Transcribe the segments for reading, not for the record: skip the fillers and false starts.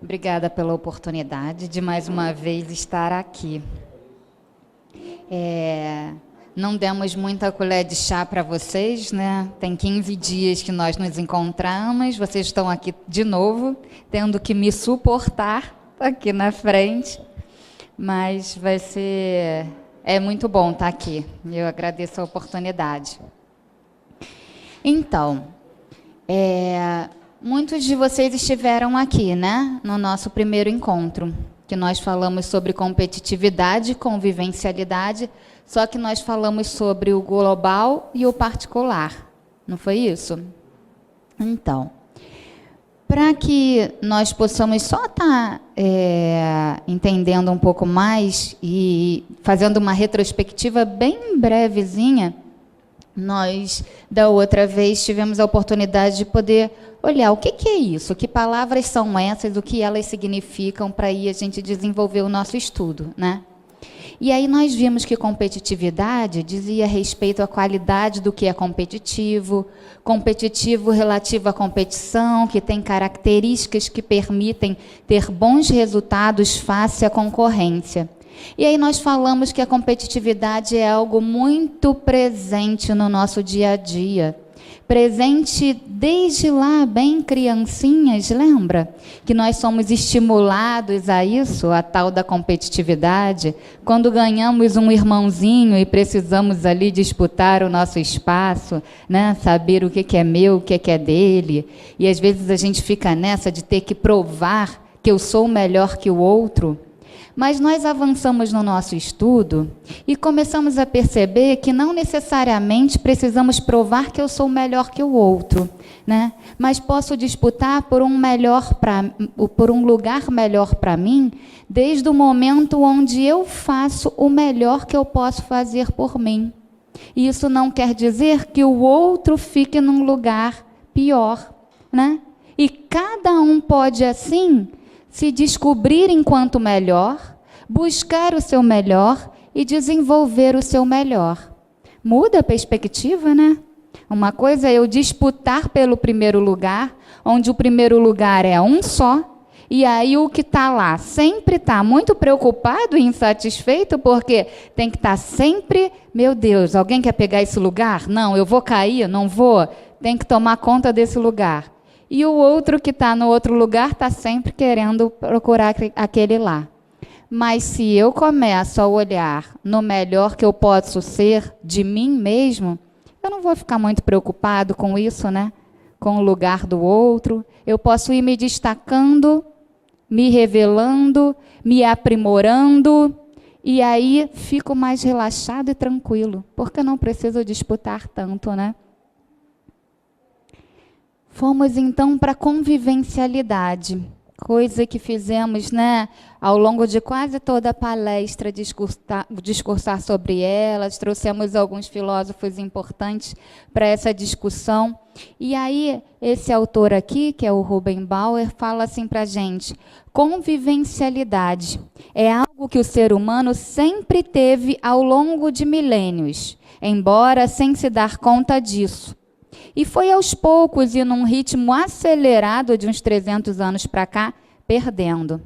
Obrigada pela oportunidade de mais uma vez estar aqui. Não demos muita colher de chá para vocês, né? Tem 15 dias que nós nos encontramos, vocês estão aqui de novo, tendo que me suportar aqui na frente, mas vai ser... É muito bom estar aqui, eu agradeço a oportunidade. Então, muitos de vocês estiveram aqui, né? No nosso primeiro encontro, que nós falamos sobre competitividade, convivencialidade, só que nós falamos sobre o global e o particular, não foi isso? Então, para que nós possamos só estar entendendo um pouco mais e fazendo uma retrospectiva bem brevezinha, nós, da outra vez, tivemos a oportunidade de poder olhar o que é isso, que palavras são essas, o que elas significam, para aí a gente desenvolver o nosso estudo, né? E aí nós vimos que competitividade dizia respeito à qualidade do que é competitivo, competitivo relativo à competição, que tem características que permitem ter bons resultados face à concorrência. E aí nós falamos que a competitividade é algo muito presente no nosso dia a dia. Presente desde lá, bem criancinhas, lembra? Que nós somos estimulados a isso, a tal da competitividade, quando ganhamos um irmãozinho e precisamos ali disputar o nosso espaço, né? Saber o que é meu, o que é dele. E às vezes a gente fica nessa de ter que provar que eu sou melhor que o outro. Mas nós avançamos no nosso estudo e começamos a perceber que não necessariamente precisamos provar que eu sou melhor que o outro, né? Mas posso disputar por um lugar melhor para mim, desde o momento onde eu faço o melhor que eu posso fazer por mim. E isso não quer dizer que o outro fique num lugar pior, né? E cada um pode, assim, se descobrir enquanto melhor, buscar o seu melhor e desenvolver o seu melhor. Muda a perspectiva, né? Uma coisa é eu disputar pelo primeiro lugar, onde o primeiro lugar é um só, e aí o que está lá sempre está muito preocupado e insatisfeito, porque tem que estar sempre, meu Deus, alguém quer pegar esse lugar? Não, eu vou cair, não vou, tem que tomar conta desse lugar. E o outro que está no outro lugar está sempre querendo procurar aquele lá. Mas se eu começo a olhar no melhor que eu posso ser de mim mesmo, eu não vou ficar muito preocupado com isso, né? Com o lugar do outro. Eu posso ir me destacando, me revelando, me aprimorando, e aí fico mais relaxado e tranquilo, porque eu não preciso disputar tanto, né? Fomos, então, para a convivencialidade, coisa que fizemos, né, ao longo de quase toda a palestra, discursar sobre elas, trouxemos alguns filósofos importantes para essa discussão. E aí, esse autor aqui, que é o Ruben Bauer, fala assim para a gente: convivencialidade é algo que o ser humano sempre teve ao longo de milênios, embora sem se dar conta disso. E foi aos poucos e num ritmo acelerado de uns 300 anos para cá, perdendo.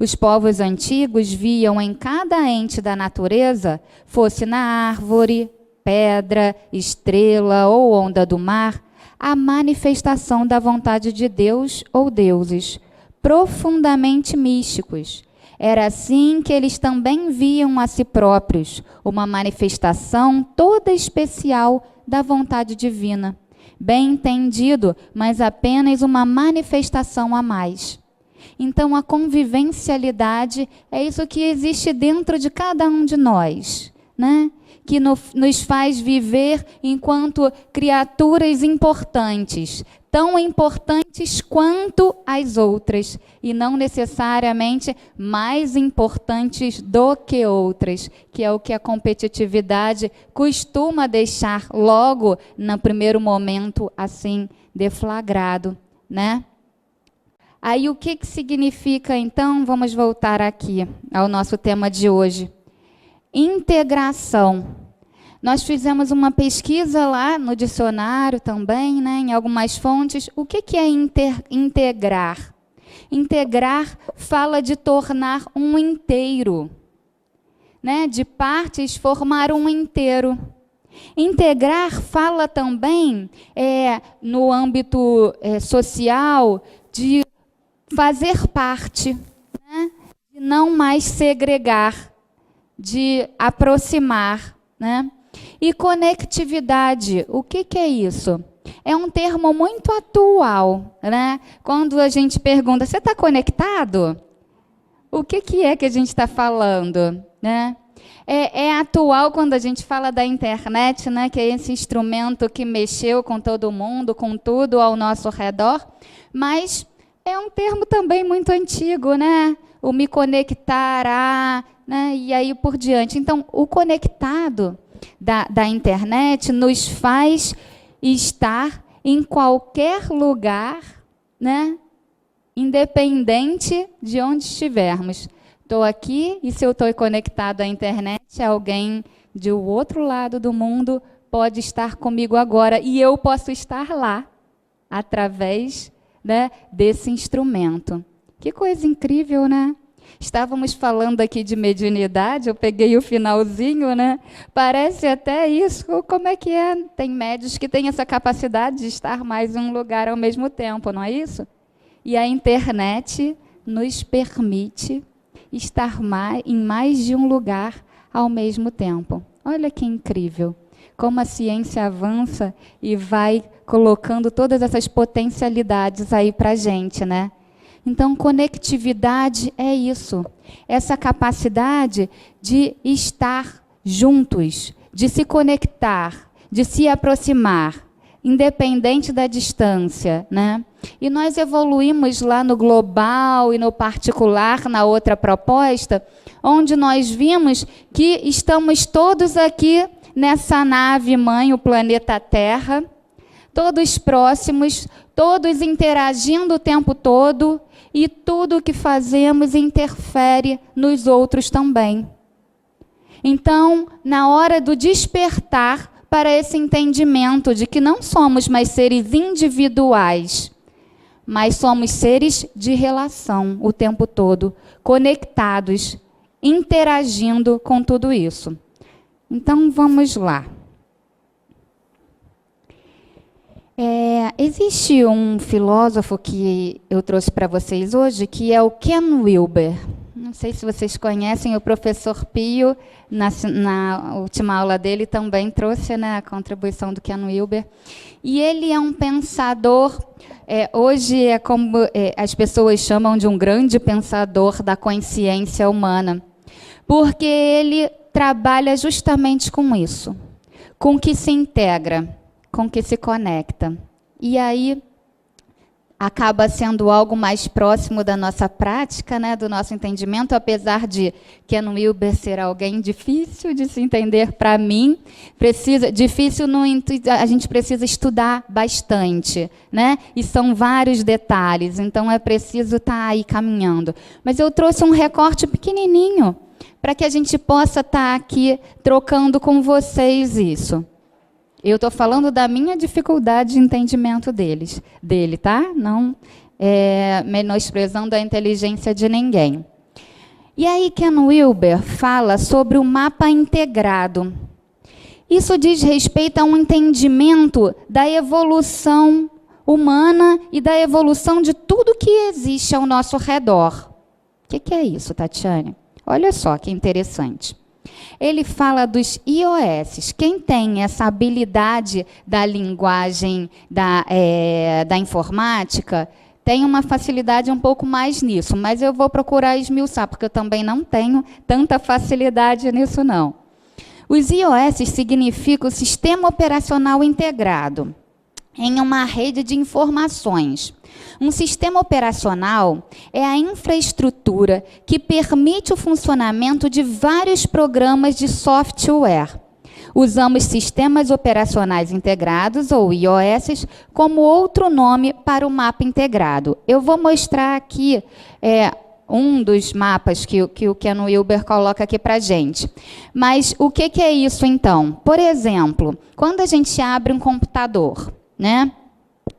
Os povos antigos viam em cada ente da natureza, fosse na árvore, pedra, estrela ou onda do mar, a manifestação da vontade de Deus ou deuses, profundamente místicos. Era assim que eles também viam a si próprios, uma manifestação toda especial da vontade divina. Bem entendido, mas apenas uma manifestação a mais. Então, a convivencialidade é isso que existe dentro de cada um de nós, né? Que nos faz viver enquanto criaturas importantes, tão importantes quanto as outras, e não necessariamente mais importantes do que outras, que é o que a competitividade costuma deixar logo no primeiro momento assim deflagrado, né? Aí o que significa, então, vamos voltar aqui ao nosso tema de hoje. Integração. Nós fizemos uma pesquisa lá no dicionário também, né, em algumas fontes. O que é integrar? Integrar fala de tornar um inteiro, né, de partes formar um inteiro. Integrar fala também, no âmbito social, de fazer parte, né, de não mais segregar, de aproximar, né? E conectividade, o que é isso? É um termo muito atual, né? Quando a gente pergunta, você está conectado? O que é que a gente está falando, né? É atual quando a gente fala da internet, né? Que é esse instrumento que mexeu com todo mundo, com tudo ao nosso redor, mas é um termo também muito antigo, né? O me conectar a, né? E aí por diante. Então, o conectado da internet nos faz estar em qualquer lugar, né? Independente de onde estivermos. Estou aqui e se eu estou conectado à internet, alguém de outro lado do mundo pode estar comigo agora e eu posso estar lá, através, né, desse instrumento. Que coisa incrível, né? Estávamos falando aqui de mediunidade, eu peguei o finalzinho, né? Parece até isso. Como é que é? Tem médios que têm essa capacidade de estar mais em um lugar ao mesmo tempo, não é isso? E a internet nos permite estar em mais de um lugar ao mesmo tempo. Olha que incrível. Como a ciência avança e vai colocando todas essas potencialidades aí para a gente, né? Então, conectividade é isso. Essa capacidade de estar juntos, de se conectar, de se aproximar, independente da distância, né? E nós evoluímos lá no global e no particular, na outra proposta, onde nós vimos que estamos todos aqui nessa nave-mãe, o planeta Terra, todos próximos, todos interagindo o tempo todo, e tudo o que fazemos interfere nos outros também. Então, na hora do despertar para esse entendimento de que não somos mais seres individuais, mas somos seres de relação o tempo todo, conectados, interagindo com tudo isso. Então, vamos lá. Existe um filósofo que eu trouxe para vocês hoje, que é o Ken Wilber. Não sei se vocês conhecem, o professor Pio, na última aula dele, também trouxe, né, a contribuição do Ken Wilber. E ele é um pensador, hoje é como as pessoas chamam de um grande pensador da consciência humana, porque ele trabalha justamente com isso, com o que se integra, com o que se conecta. E aí acaba sendo algo mais próximo da nossa prática, né, do nosso entendimento, apesar de Ken Wilber ser alguém difícil de se entender para mim, a gente precisa estudar bastante, né? E são vários detalhes, então é preciso estar aí caminhando. Mas eu trouxe um recorte pequenininho para que a gente possa estar aqui trocando com vocês isso. Eu estou falando da minha dificuldade de entendimento dele, tá? Não menosprezando a inteligência de ninguém. E aí Ken Wilber fala sobre o mapa integrado. Isso diz respeito a um entendimento da evolução humana e da evolução de tudo que existe ao nosso redor. O que é isso, Tatiane? Olha só que interessante. Ele fala dos IOS. Quem tem essa habilidade da linguagem da informática tem uma facilidade um pouco mais nisso, mas eu vou procurar esmiuçar, porque eu também não tenho tanta facilidade nisso, não. Os IOS significam o Sistema Operacional Integrado em uma rede de informações. Um sistema operacional é a infraestrutura que permite o funcionamento de vários programas de software. Usamos sistemas operacionais integrados, ou IOS, como outro nome para o mapa integrado. Eu vou mostrar aqui um dos mapas que o Ken Wilber coloca aqui para a gente. Mas o que é isso, então? Por exemplo, quando a gente abre um computador, né?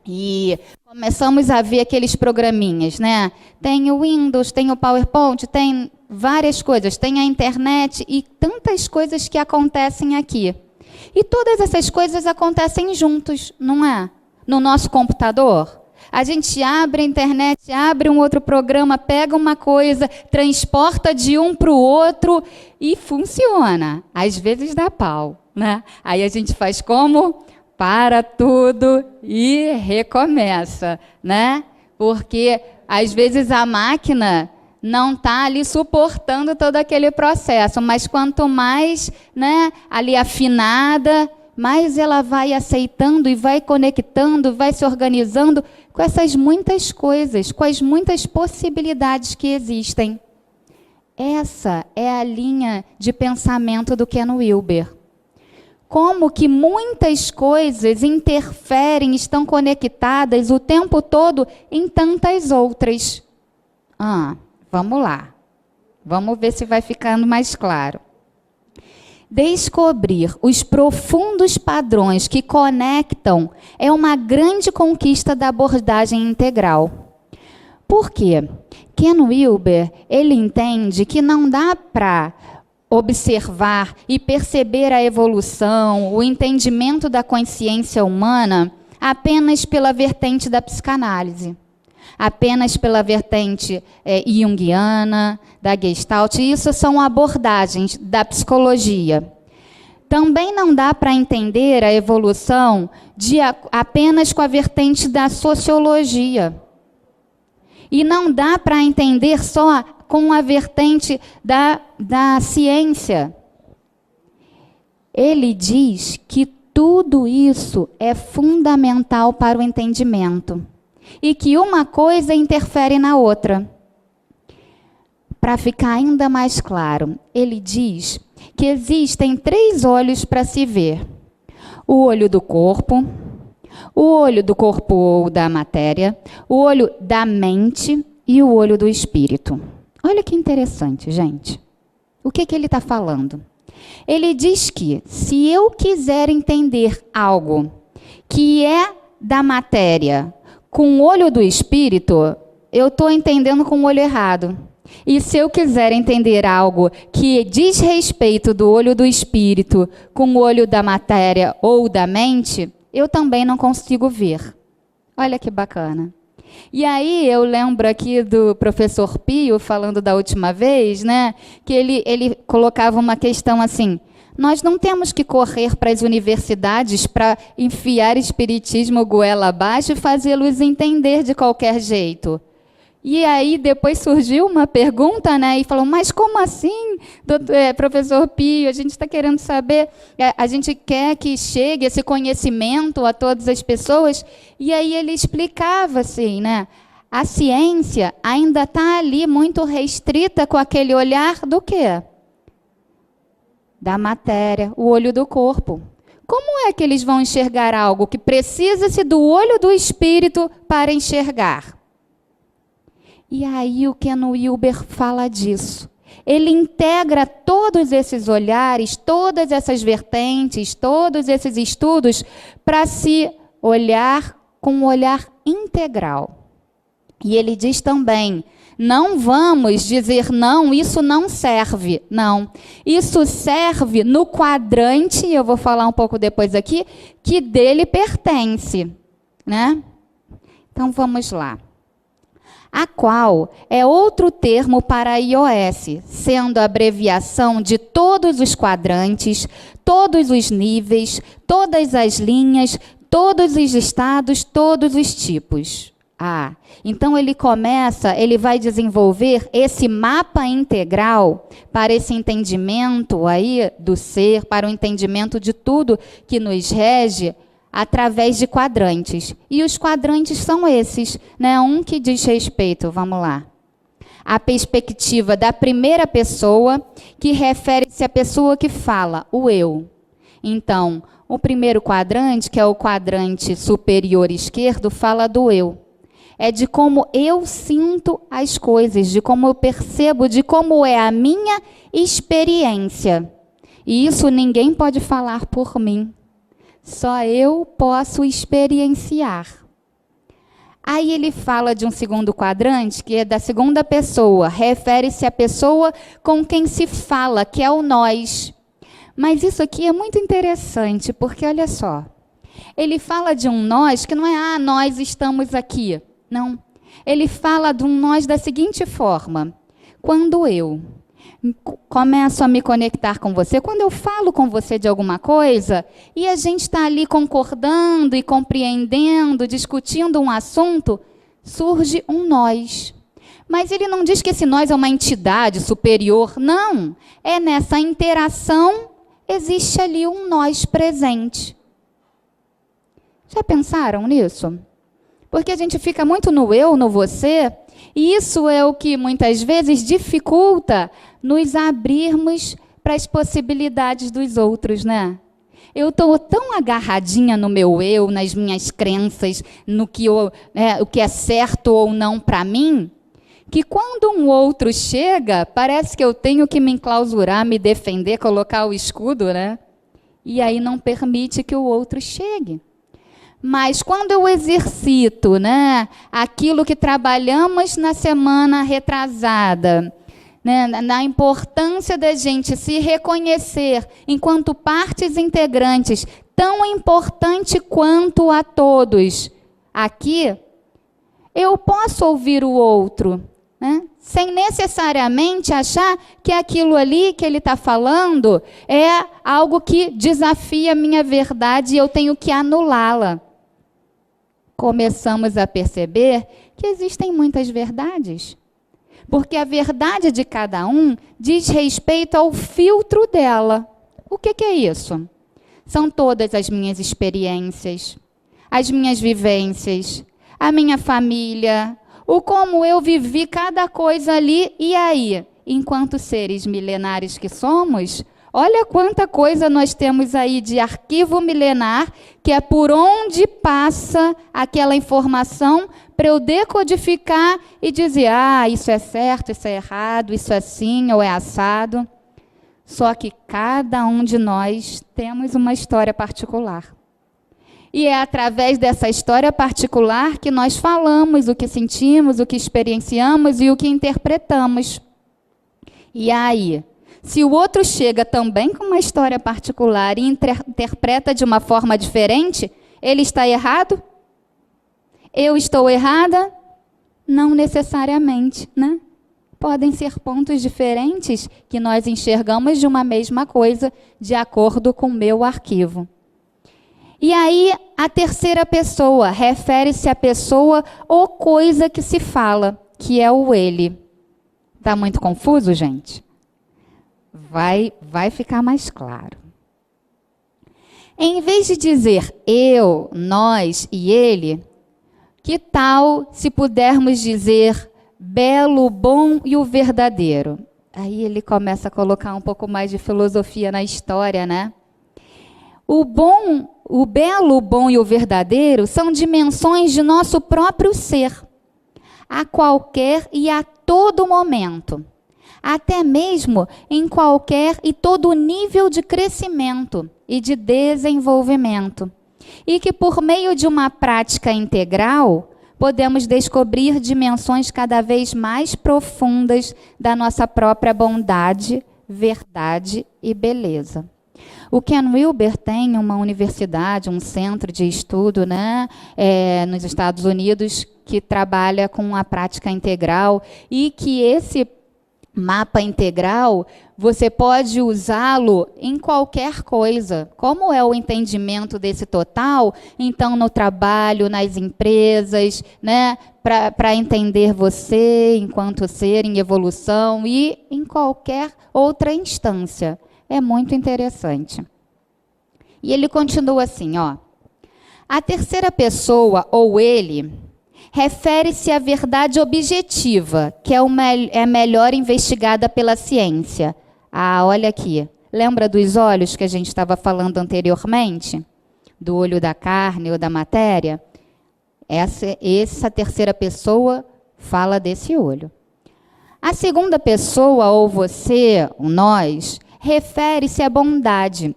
E começamos a ver aqueles programinhas, né? Tem o Windows, tem o PowerPoint, tem várias coisas, tem a internet e tantas coisas que acontecem aqui. E todas essas coisas acontecem juntos, não é? No nosso computador. A gente abre a internet, abre um outro programa, pega uma coisa, transporta de um para o outro e funciona. Às vezes dá pau, né? Aí a gente faz como? Para tudo e recomeça, né? Porque às vezes a máquina não está ali suportando todo aquele processo, mas quanto mais, né, ali afinada, mais ela vai aceitando e vai conectando, vai se organizando com essas muitas coisas, com as muitas possibilidades que existem. Essa é a linha de pensamento do Ken Wilber. Como que muitas coisas interferem, estão conectadas o tempo todo em tantas outras. Vamos lá. Vamos ver se vai ficando mais claro. Descobrir os profundos padrões que conectam é uma grande conquista da abordagem integral. Por quê? Ken Wilber, ele entende que não dá para observar e perceber a evolução, o entendimento da consciência humana apenas pela vertente da psicanálise, apenas pela vertente junguiana, da Gestalt. Isso são abordagens da psicologia. Também não dá para entender a evolução apenas com a vertente da sociologia. E não dá para entender só com a vertente da ciência. Ele diz que tudo isso é fundamental para o entendimento e que uma coisa interfere na outra. Para ficar ainda mais claro, ele diz que existem 3 olhos para se ver: o olho do corpo ou da matéria, o olho da mente e o olho do espírito. Olha que interessante, gente. O que ele está falando? Ele diz que se eu quiser entender algo que é da matéria com o olho do espírito, eu estou entendendo com o olho errado. E se eu quiser entender algo que diz respeito do olho do espírito com o olho da matéria ou da mente, eu também não consigo ver. Olha que bacana. E aí eu lembro aqui do professor Pio, falando da última vez, né, que ele colocava uma questão assim: nós não temos que correr para as universidades para enfiar espiritismo goela abaixo e fazê-los entender de qualquer jeito. E aí depois surgiu uma pergunta, né, e falou: mas como assim, professor Pio? A gente está querendo saber, a gente quer que chegue esse conhecimento a todas as pessoas. E aí ele explicava assim, né, a ciência ainda está ali muito restrita com aquele olhar do quê? Da matéria, o olho do corpo. Como é que eles vão enxergar algo que precisa-se do olho do espírito para enxergar? E aí o Ken Wilber fala disso. Ele integra todos esses olhares, todas essas vertentes, todos esses estudos para se olhar com um olhar integral. E ele diz também: não vamos dizer não, isso não serve. Não, isso serve no quadrante, eu vou falar um pouco depois aqui, que dele pertence, né? Então vamos lá. A qual é outro termo para iOS, sendo a abreviação de todos os quadrantes, todos os níveis, todas as linhas, todos os estados, todos os tipos. Então ele vai desenvolver esse mapa integral para esse entendimento aí do ser, para o entendimento de tudo que nos rege, através de quadrantes. E os quadrantes são esses, né? Um que diz respeito, vamos lá, a perspectiva da primeira pessoa, que refere-se à pessoa que fala, o eu. Então, o primeiro quadrante, que é o quadrante superior esquerdo, fala do eu. é de como eu sinto as coisas, de como eu percebo, de como é a minha experiência. E isso ninguém pode falar por mim. Só eu posso experienciar. Aí ele fala de um segundo quadrante, que é da segunda pessoa, refere-se à pessoa com quem se fala, que é o nós. Mas isso aqui é muito interessante, porque olha só, ele fala de um nós que não é, nós estamos aqui. Não, ele fala de um nós da seguinte forma: quando eu começo a me conectar com você, quando eu falo com você de alguma coisa, e a gente está ali concordando e compreendendo, discutindo um assunto, surge um nós. Mas ele não diz que esse nós é uma entidade superior, não. É nessa interação, existe ali um nós presente. Já pensaram nisso? Porque a gente fica muito no eu, no você, e isso é o que muitas vezes dificulta nos abrirmos para as possibilidades dos outros, né? Eu estou tão agarradinha no meu eu, nas minhas crenças, no que, o que é certo ou não para mim, que quando um outro chega, parece que eu tenho que me enclausurar, me defender, colocar o escudo, né? E aí não permite que o outro chegue. Mas quando eu exercito, né, aquilo que trabalhamos na semana retrasada, né, na importância da gente se reconhecer enquanto partes integrantes, tão importante quanto a todos, aqui, eu posso ouvir o outro, né, sem necessariamente achar que aquilo ali que ele está falando é algo que desafia a minha verdade e eu tenho que anulá-la. Começamos a perceber que existem muitas verdades. Porque a verdade de cada um diz respeito ao filtro dela. O que é isso? São todas as minhas experiências, as minhas vivências, a minha família, o como eu vivi cada coisa ali. E aí, enquanto seres milenares que somos, olha quanta coisa nós temos aí de arquivo milenar, que é por onde passa aquela informação para eu decodificar e dizer, isso é certo, isso é errado, isso é assim ou é assado. Só que cada um de nós temos uma história particular. E é através dessa história particular que nós falamos o que sentimos, o que experienciamos e o que interpretamos. E aí, se o outro chega também com uma história particular e interpreta de uma forma diferente, ele está errado? Eu estou errada? Não necessariamente, né? Podem ser pontos diferentes que nós enxergamos de uma mesma coisa, de acordo com o meu arquivo. E aí, a terceira pessoa refere-se à pessoa ou coisa que se fala, que é o ele. Está muito confuso, gente? Vai ficar mais claro. Em vez de dizer eu, nós e ele, que tal se pudermos dizer belo, bom e o verdadeiro? Aí ele começa a colocar um pouco mais de filosofia na história, né? O bom, o belo, o bom e o verdadeiro são dimensões de nosso próprio ser, a qualquer e a todo momento. Até mesmo em qualquer e todo nível de crescimento e de desenvolvimento. E que por meio de uma prática integral, podemos descobrir dimensões cada vez mais profundas da nossa própria bondade, verdade e beleza. O Ken Wilber tem uma universidade, um centro de estudo, né, nos Estados Unidos, que trabalha com a prática integral e que esse mapa integral, você pode usá-lo em qualquer coisa. Como é o entendimento desse total? Então, no trabalho, nas empresas, né, para entender você enquanto ser em evolução e em qualquer outra instância. É muito interessante. E ele continua assim, ó. A terceira pessoa, ou ele, refere-se à verdade objetiva, que é melhor investigada pela ciência. Olha aqui. Lembra dos olhos que a gente estava falando anteriormente? Do olho da carne ou da matéria? Essa terceira pessoa fala desse olho. A segunda pessoa, ou você, o nós, refere-se à bondade,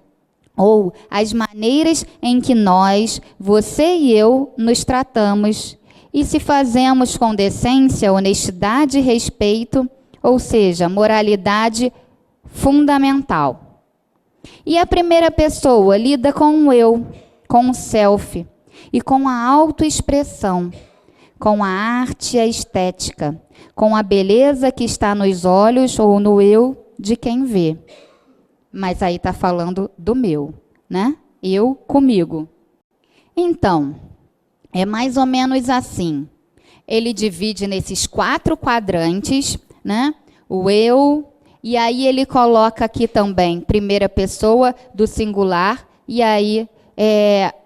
ou às maneiras em que nós, você e eu, nos tratamos, e se fazemos com decência, honestidade e respeito, ou seja, moralidade fundamental. E a primeira pessoa lida com o eu, com o self, e com a autoexpressão, com a arte e a estética, com a beleza que está nos olhos ou no eu de quem vê. Mas aí está falando do meu, né? Eu comigo. Então, é mais ou menos assim. Ele divide nesses 4 quadrantes, né? O eu, e aí ele coloca aqui também primeira pessoa do singular, e aí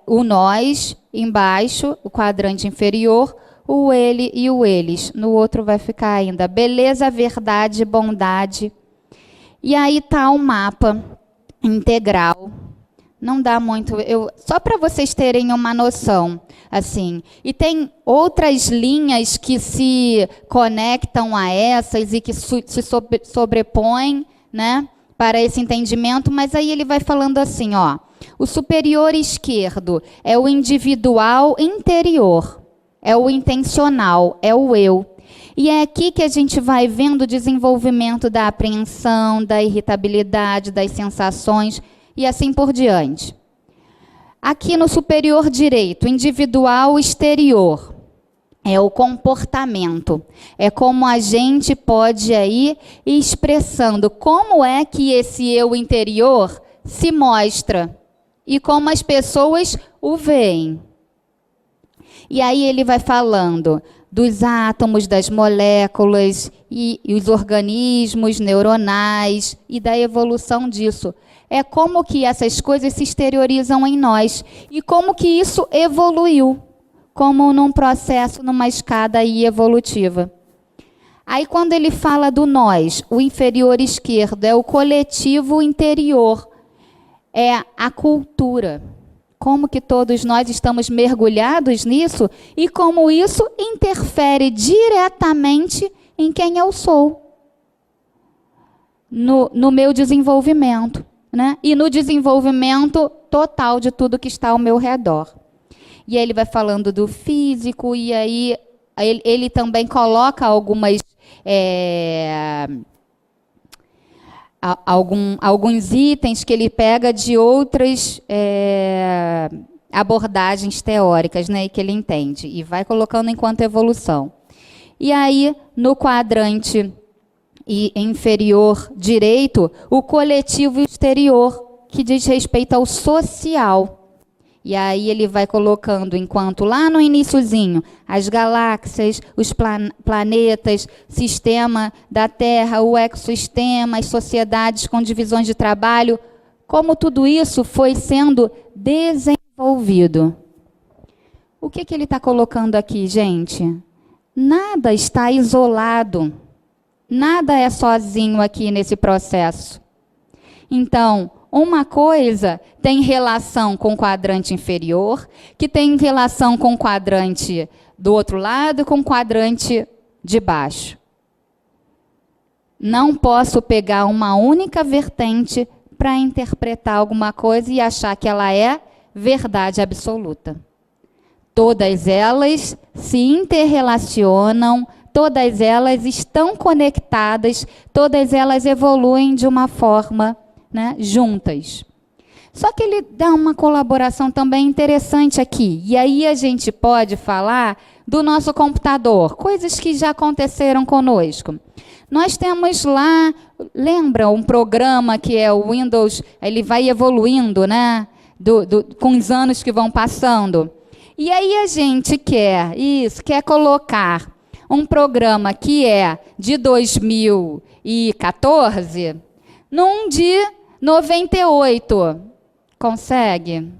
o nós embaixo, o quadrante inferior, o ele e o eles. No outro vai ficar ainda beleza, verdade, bondade. E aí está o mapa integral. Não dá muito, só para vocês terem uma noção, assim. E tem outras linhas que se conectam a essas e que se sobrepõem, né, para esse entendimento, mas aí ele vai falando assim, ó, o superior esquerdo é o individual interior, é o intencional, é o eu. E é aqui que a gente vai vendo o desenvolvimento da apreensão, da irritabilidade, das sensações, e assim por diante. Aqui no superior direito, individual exterior, é o comportamento. É como a gente pode aí ir expressando como é que esse eu interior se mostra e como as pessoas o veem. E aí ele vai falando dos átomos, das moléculas e os organismos neuronais e da evolução disso. É como que essas coisas se exteriorizam em nós e como que isso evoluiu, como num processo, numa escada aí evolutiva. Aí quando ele fala do nós, o inferior esquerdo é o coletivo interior, é a cultura. Como que todos nós estamos mergulhados nisso e como isso interfere diretamente em quem eu sou, no meu desenvolvimento, né? E no desenvolvimento total de tudo que está ao meu redor. E aí ele vai falando do físico, e aí ele também coloca algumas alguns itens que ele pega de outras abordagens teóricas, né, e que ele entende, e vai colocando enquanto evolução. E aí, no quadrante inferior direito, o coletivo exterior, que diz respeito ao social. E aí ele vai colocando, enquanto lá no iniciozinho, as galáxias, os planetas, sistema da Terra, o ecossistema, as sociedades com divisões de trabalho, como tudo isso foi sendo desenvolvido. O que ele está colocando aqui, gente? Nada está isolado. Nada é sozinho aqui nesse processo. Então, uma coisa tem relação com o quadrante inferior, que tem relação com o quadrante do outro lado, com o quadrante de baixo. Não posso pegar uma única vertente para interpretar alguma coisa e achar que ela é verdade absoluta. Todas elas se interrelacionam, todas elas estão conectadas, todas elas evoluem de uma forma, né, juntas. Só que ele dá uma colaboração também interessante aqui. E aí a gente pode falar do nosso computador, coisas que já aconteceram conosco. Nós temos lá, lembra um programa que é o Windows, ele vai evoluindo, né, com os anos que vão passando. E aí a gente quer colocar um programa que é de 2014 num de 98. Consegue?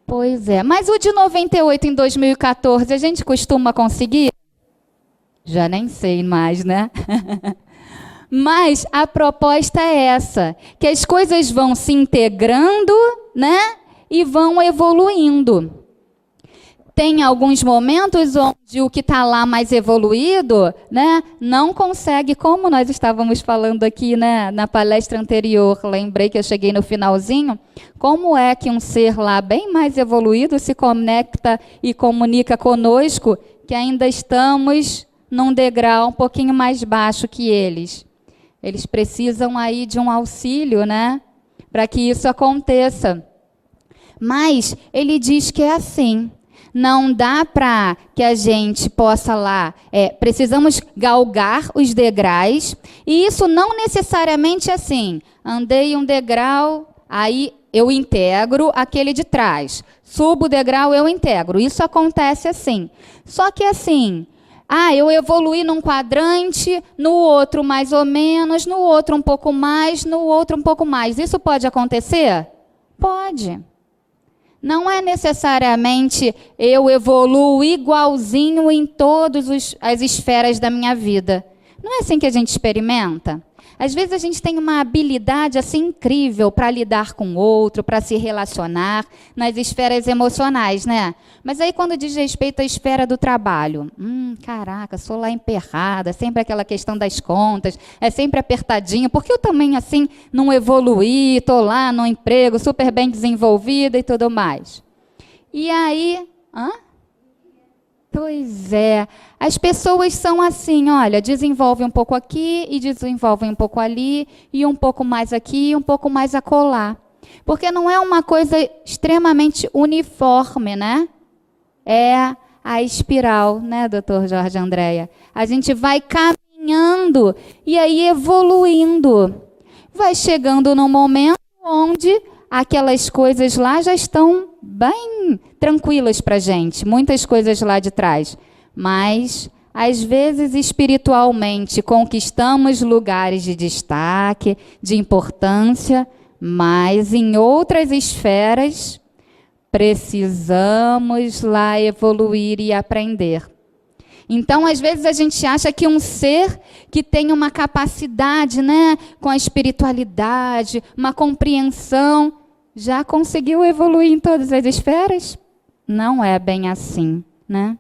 Pois é. Mas o de 98 em 2014, a gente costuma conseguir? Já nem sei mais, né? Mas a proposta é essa, que as coisas vão se integrando, né? E vão evoluindo. tem alguns momentos onde o que está lá mais evoluído, né, não consegue, como nós estávamos falando aqui, né, na palestra anterior, lembrei que eu cheguei no finalzinho, como é que um ser lá bem mais evoluído se conecta e comunica conosco, que ainda estamos num degrau um pouquinho mais baixo que eles. Eles precisam aí de um auxílio, né, para que isso aconteça. Mas ele diz que é assim. Não dá para que a gente possa lá, precisamos galgar os degraus, e isso não necessariamente é assim, andei um degrau, aí eu integro aquele de trás, subo o degrau, eu integro, isso acontece assim. Só que assim, eu evoluí num quadrante, no outro mais ou menos, no outro um pouco mais, no outro um pouco mais, isso pode acontecer? Pode. Não é necessariamente eu evoluo igualzinho em todas as esferas da minha vida. Não é assim que a gente experimenta? Às vezes a gente tem uma habilidade assim incrível para lidar com o outro, para se relacionar nas esferas emocionais, né? Mas aí quando diz respeito à esfera do trabalho, caraca, sou lá emperrada, sempre aquela questão das contas, é sempre apertadinho, porque eu também assim não evoluí, estou lá no emprego super bem desenvolvida e tudo mais. E aí, Pois é, as pessoas são assim, olha, desenvolvem um pouco aqui e desenvolvem um pouco ali, e um pouco mais aqui e um pouco mais acolá. Porque não é uma coisa extremamente uniforme, né? É a espiral, né, doutor Jorge Andréia? A gente vai caminhando e aí evoluindo. Vai chegando num momento onde aquelas coisas lá já estão bem tranquilas para a gente, muitas coisas lá de trás. Mas, às vezes, espiritualmente, conquistamos lugares de destaque, de importância, mas em outras esferas precisamos lá evoluir e aprender. Então, às vezes, a gente acha que um ser que tem uma capacidade, né, com a espiritualidade, uma compreensão, já conseguiu evoluir em todas as esferas? Não é bem assim, né?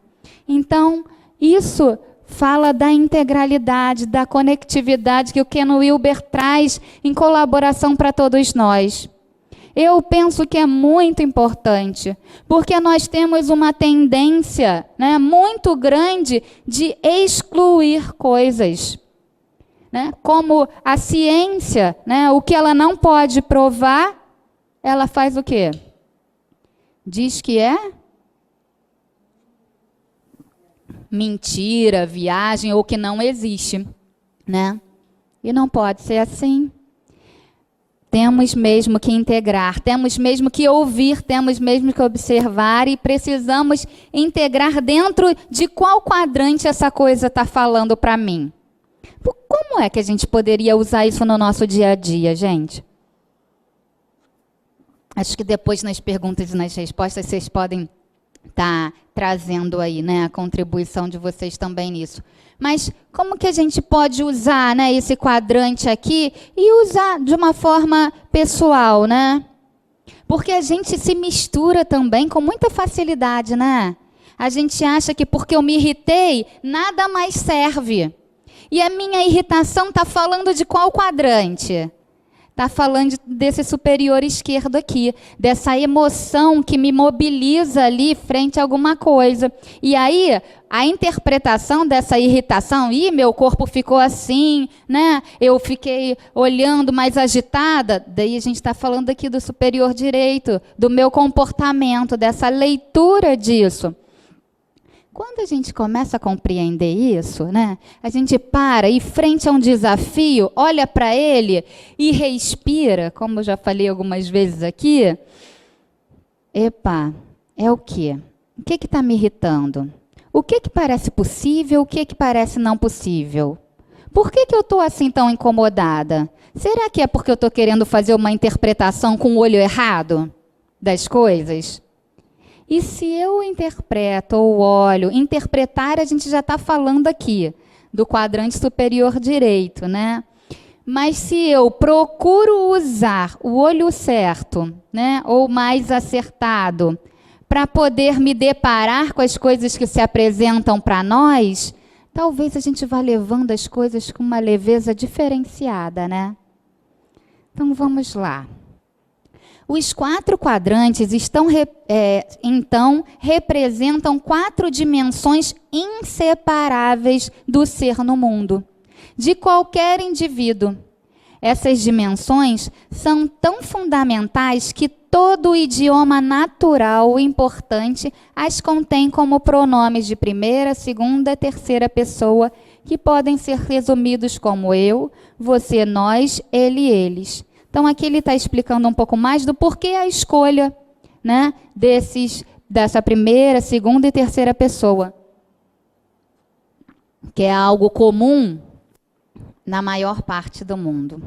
Então, isso fala da integralidade, da conectividade que o Ken Wilber traz em colaboração para todos nós. Eu penso que é muito importante, porque nós temos uma tendência, né, muito grande de excluir coisas. Né? Como a ciência, né, o que ela não pode provar, ela faz o quê? Diz que é mentira, viagem, ou que não existe. Né? E não pode ser assim. Temos mesmo que integrar, temos mesmo que ouvir, temos mesmo que observar e precisamos integrar dentro de qual quadrante essa coisa está falando para mim. Como é que a gente poderia usar isso no nosso dia a dia, gente? Acho que depois nas perguntas e nas respostas vocês podem estar trazendo aí, né, a contribuição de vocês também nisso. Mas como que a gente pode usar, né, esse quadrante aqui e usar de uma forma pessoal, né? Porque a gente se mistura também com muita facilidade, né? A gente acha que porque eu me irritei, nada mais serve. E a minha irritação está falando de qual quadrante? Está falando desse superior esquerdo aqui, dessa emoção que me mobiliza ali frente a alguma coisa. E aí, a interpretação dessa irritação, meu corpo ficou assim, né? Eu fiquei olhando mais agitada. Daí a gente está falando aqui do superior direito, do meu comportamento, dessa leitura disso. Quando a gente começa a compreender isso, né, a gente para e frente a um desafio, olha para ele e respira, como eu já falei algumas vezes aqui. Epa, é o quê? O que está me irritando? O que parece possível, o que parece não possível? Por que eu estou assim tão incomodada? Será que é porque eu estou querendo fazer uma interpretação com o olho errado das coisas? E se eu interpreto ou olho, interpretar a gente já está falando aqui, do quadrante superior direito, né? Mas se eu procuro usar o olho certo, né, ou mais acertado, para poder me deparar com as coisas que se apresentam para nós, talvez a gente vá levando as coisas com uma leveza diferenciada, né? Então, vamos lá. Os 4 quadrantes então representam 4 dimensões inseparáveis do ser no mundo, de qualquer indivíduo. Essas dimensões são tão fundamentais que todo idioma natural importante as contém como pronomes de primeira, segunda, terceira pessoa, que podem ser resumidos como eu, você, nós, ele e eles. Então, aqui ele está explicando um pouco mais do porquê a escolha, né, dessa primeira, segunda e terceira pessoa, que é algo comum na maior parte do mundo.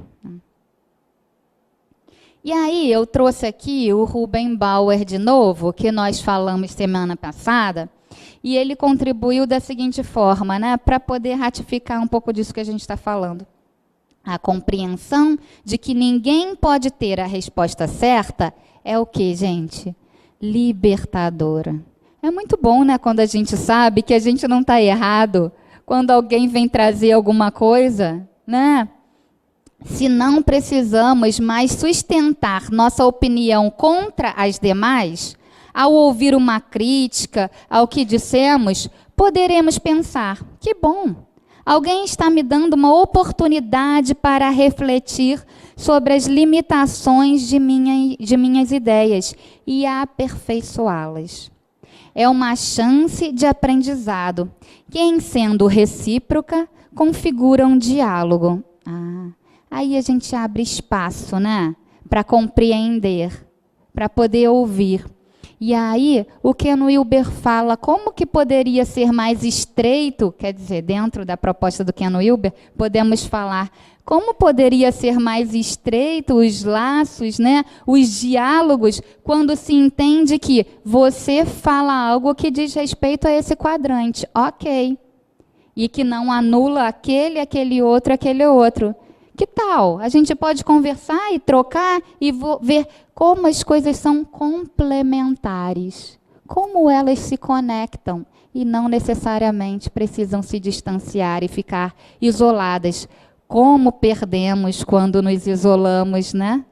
E aí, eu trouxe aqui o Rubem Bauer de novo, que nós falamos semana passada, e ele contribuiu da seguinte forma, né, para poder ratificar um pouco disso que a gente está falando. A compreensão de que ninguém pode ter a resposta certa é o que, gente? Libertadora. É muito bom, né, quando a gente sabe que a gente não está errado, quando alguém vem trazer alguma coisa, né? Se não precisamos mais sustentar nossa opinião contra as demais, ao ouvir uma crítica ao que dissemos, poderemos pensar, que bom, alguém está me dando uma oportunidade para refletir sobre as limitações de minhas ideias e aperfeiçoá-las. É uma chance de aprendizado, que, em sendo recíproca, configura um diálogo. Aí a gente abre espaço, né, para compreender, para poder ouvir. E aí o Ken Wilber fala como que poderia ser mais estreito, quer dizer, dentro da proposta do Ken Wilber, podemos falar como poderia ser mais estreito os laços, né, os diálogos, quando se entende que você fala algo que diz respeito a esse quadrante, ok, e que não anula aquele outro. Que tal? A gente pode conversar e trocar e ver como as coisas são complementares, como elas se conectam e não necessariamente precisam se distanciar e ficar isoladas. Como perdemos quando nos isolamos, né?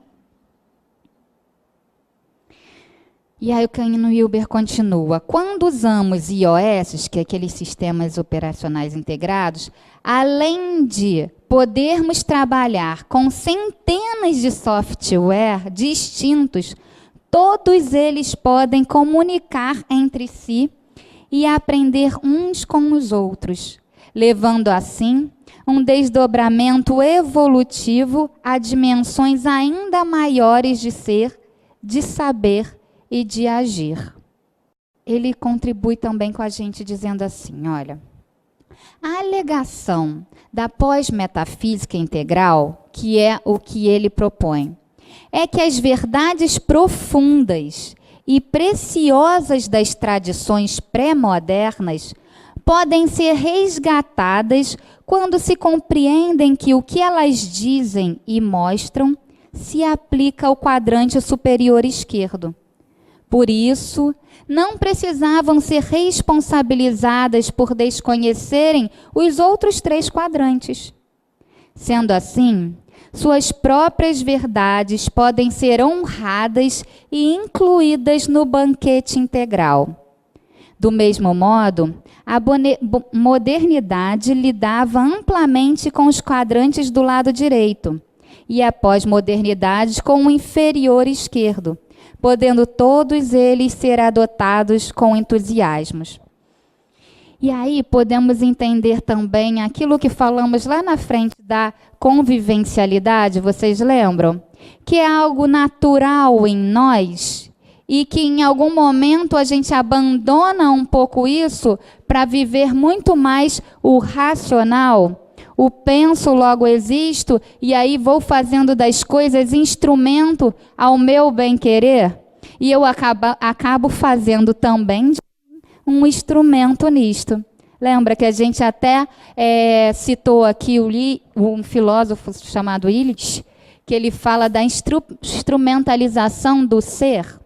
E aí o Ken Wilber continua. Quando usamos iOS, que é aqueles sistemas operacionais integrados, além de podermos trabalhar com centenas de software distintos, todos eles podem comunicar entre si e aprender uns com os outros, levando assim um desdobramento evolutivo a dimensões ainda maiores de ser, de saber e de agir. Ele contribui também com a gente dizendo assim, olha, a alegação da pós-metafísica integral, que é o que ele propõe, é que as verdades profundas e preciosas das tradições pré-modernas podem ser resgatadas quando se compreendem que o que elas dizem e mostram se aplica ao quadrante superior esquerdo. Por isso, não precisavam ser responsabilizadas por desconhecerem os outros 3 quadrantes. Sendo assim, suas próprias verdades podem ser honradas e incluídas no banquete integral. Do mesmo modo, a modernidade lidava amplamente com os quadrantes do lado direito e a pós-modernidade com o inferior esquerdo, podendo todos eles ser adotados com entusiasmos. E aí podemos entender também aquilo que falamos lá na frente da convivencialidade, vocês lembram? Que é algo natural em nós e que em algum momento a gente abandona um pouco isso para viver muito mais o racional, o penso, logo existo, e aí vou fazendo das coisas instrumento ao meu bem-querer, e eu acabo fazendo também um instrumento nisto. Lembra que a gente até citou aqui um filósofo chamado Illich, que ele fala da instrumentalização do ser.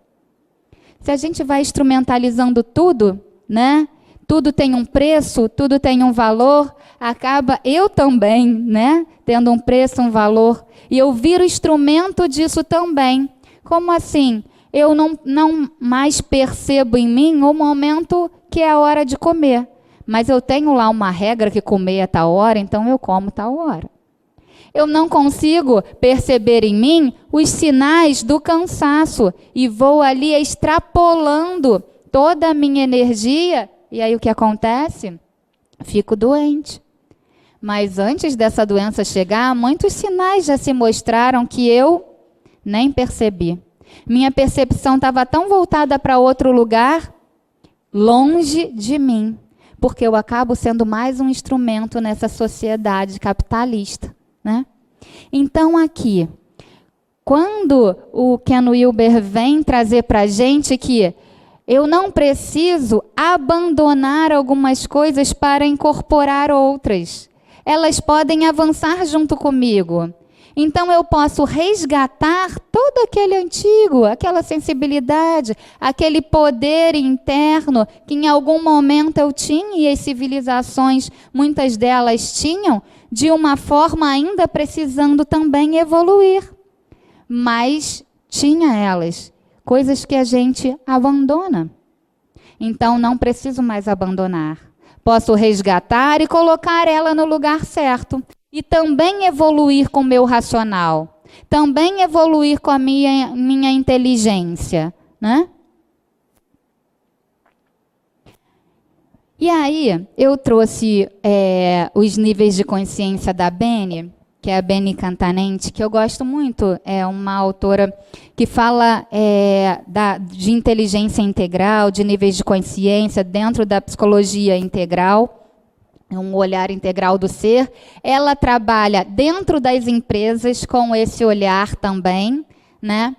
Se a gente vai instrumentalizando tudo, né? Tudo tem um preço, tudo tem um valor, acaba eu também, né? Tendo um preço, um valor. E eu viro instrumento disso também. Como assim? Eu não mais percebo em mim o momento que é a hora de comer. Mas eu tenho lá uma regra que comer é tal hora, então eu como tal hora. Eu não consigo perceber em mim os sinais do cansaço e vou ali extrapolando toda a minha energia. E aí o que acontece? Fico doente. Mas antes dessa doença chegar, muitos sinais já se mostraram que eu nem percebi. Minha percepção estava tão voltada para outro lugar, longe de mim, porque eu acabo sendo mais um instrumento nessa sociedade capitalista, né? Então aqui, quando o Ken Wilber vem trazer para a gente que eu não preciso abandonar algumas coisas para incorporar outras, elas podem avançar junto comigo. Então eu posso resgatar todo aquele antigo, aquela sensibilidade, aquele poder interno que em algum momento eu tinha e as civilizações, muitas delas tinham, de uma forma ainda precisando também evoluir. Mas tinha elas, coisas que a gente abandona. Então não preciso mais abandonar. Posso resgatar e colocar ela no lugar certo. E também evoluir com o meu racional. Também evoluir com a minha inteligência, né? E aí, eu trouxe os níveis de consciência da Beni, que é a Beni Cantanente, que eu gosto muito. É uma autora que fala de inteligência integral, de níveis de consciência dentro da psicologia integral. Um olhar integral do ser. Ela trabalha dentro das empresas com esse olhar também, né?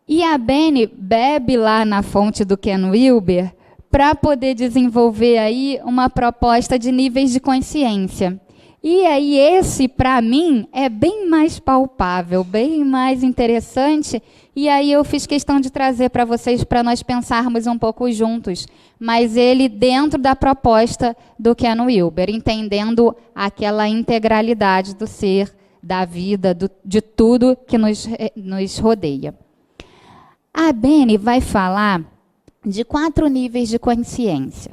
E a Beni bebe lá na fonte do Ken Wilber para poder desenvolver aí uma proposta de níveis de consciência. E aí esse, para mim, é bem mais palpável, bem mais interessante. E aí eu fiz questão de trazer para vocês, para nós pensarmos um pouco juntos. Mas ele dentro da proposta do Ken Wilber, entendendo aquela integralidade do ser, da vida, de tudo que nos rodeia. A Beni vai falar de 4 níveis de consciência.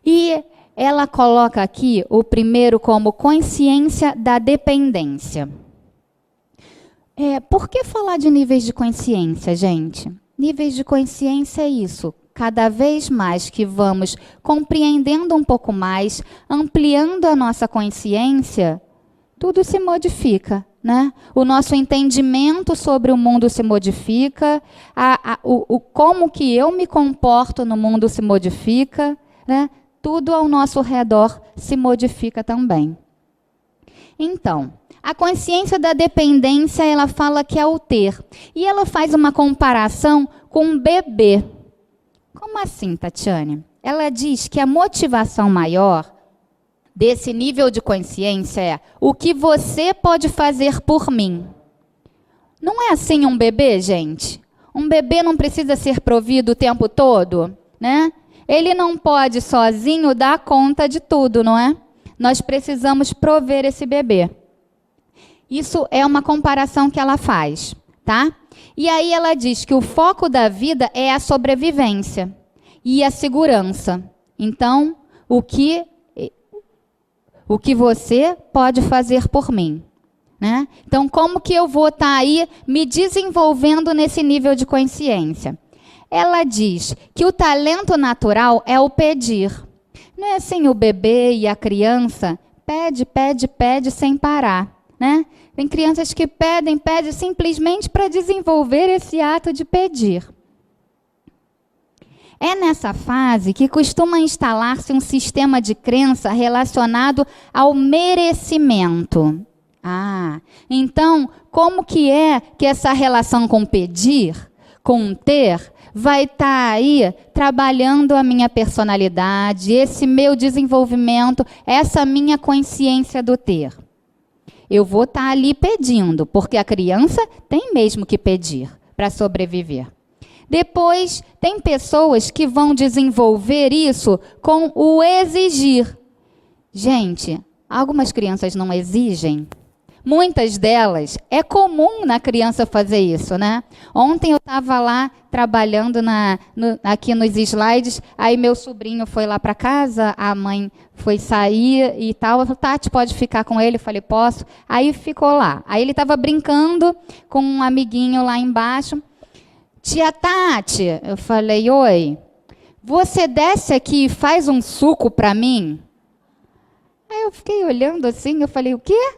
E ela coloca aqui o primeiro como consciência da dependência. Por que falar de níveis de consciência, gente? Níveis de consciência é isso. Cada vez mais que vamos compreendendo um pouco mais, ampliando a nossa consciência, tudo se modifica, né? O nosso entendimento sobre o mundo se modifica, como que eu me comporto no mundo se modifica, né? Tudo ao nosso redor se modifica também. Então, a consciência da dependência, ela fala que é o ter. E ela faz uma comparação com um bebê. Como assim, Tatiane? Ela diz que a motivação maior desse nível de consciência é o que você pode fazer por mim. Não é assim um bebê, gente? Um bebê não precisa ser provido o tempo todo, né? Ele não pode sozinho dar conta de tudo, não é? Nós precisamos prover esse bebê. Isso é uma comparação que ela faz, tá? E aí ela diz que o foco da vida é a sobrevivência e a segurança. Então, o que você pode fazer por mim, né? Então, como que eu vou estar aí me desenvolvendo nesse nível de consciência? Ela diz que o talento natural é o pedir. Não é assim o bebê e a criança pede, pede, pede sem parar, né? Tem crianças que pedem simplesmente para desenvolver esse ato de pedir. É nessa fase que costuma instalar-se um sistema de crença relacionado ao merecimento. Então, como que é que essa relação com pedir, com ter, vai estar aí trabalhando a minha personalidade, esse meu desenvolvimento, essa minha consciência do ter? Eu vou estar ali pedindo, porque a criança tem mesmo que pedir para sobreviver. Depois, tem pessoas que vão desenvolver isso com o exigir. Gente, algumas crianças não exigem. Muitas delas, é comum na criança fazer isso, né? Ontem eu estava lá trabalhando aqui nos slides, aí meu sobrinho foi lá para casa, a mãe foi sair e tal. Eu falei, Tati, pode ficar com ele? Eu falei, posso. Aí ficou lá. Aí ele estava brincando com um amiguinho lá embaixo. Tia Tati, eu falei, oi, você desce aqui e faz um suco para mim? Aí eu fiquei olhando assim, eu falei, o quê?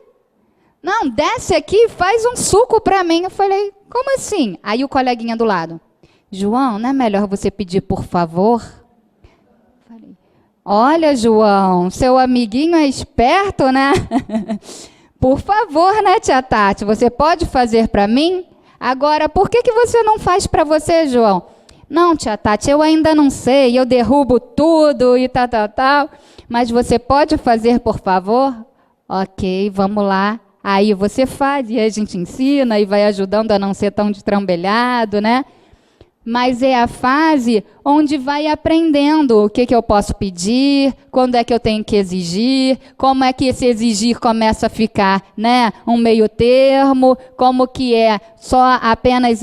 Não, desce aqui e faz um suco para mim. Eu falei, como assim? Aí o coleguinha do lado, João, não é melhor você pedir por favor? Falei, olha, João, seu amiguinho é esperto, né? Por favor, né, tia Tati, você pode fazer para mim? Agora, por que você não faz para você, João? Não, tia Tati, eu ainda não sei, eu derrubo tudo e tal. Mas você pode fazer, por favor? Ok, vamos lá. Aí você faz e a gente ensina e vai ajudando a não ser tão destrambelhado, né? Mas é a fase onde vai aprendendo o que eu posso pedir, quando é que eu tenho que exigir, como é que esse exigir começa a ficar, né, um meio termo, como que é só apenas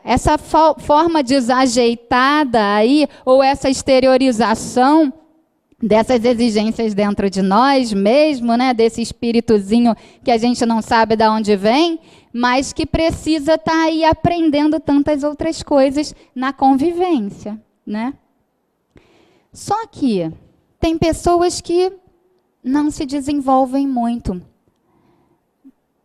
essa forma desajeitada aí, ou essa exteriorização dessas exigências dentro de nós mesmo, né, desse espíritozinho que a gente não sabe de onde vem, mas que precisa estar aí aprendendo tantas outras coisas na convivência, né? Só que tem pessoas que não se desenvolvem muito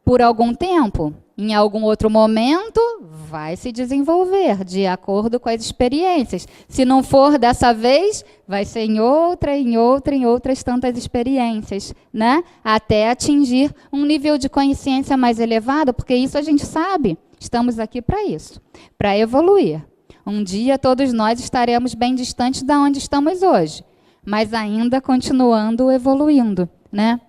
por algum tempo. Em algum outro momento, vai se desenvolver de acordo com as experiências. Se não for dessa vez, vai ser em outras tantas experiências, né? Até atingir um nível de consciência mais elevado, porque isso a gente sabe. Estamos aqui para isso, para evoluir. Um dia todos nós estaremos bem distantes de onde estamos hoje, mas ainda continuando evoluindo, né?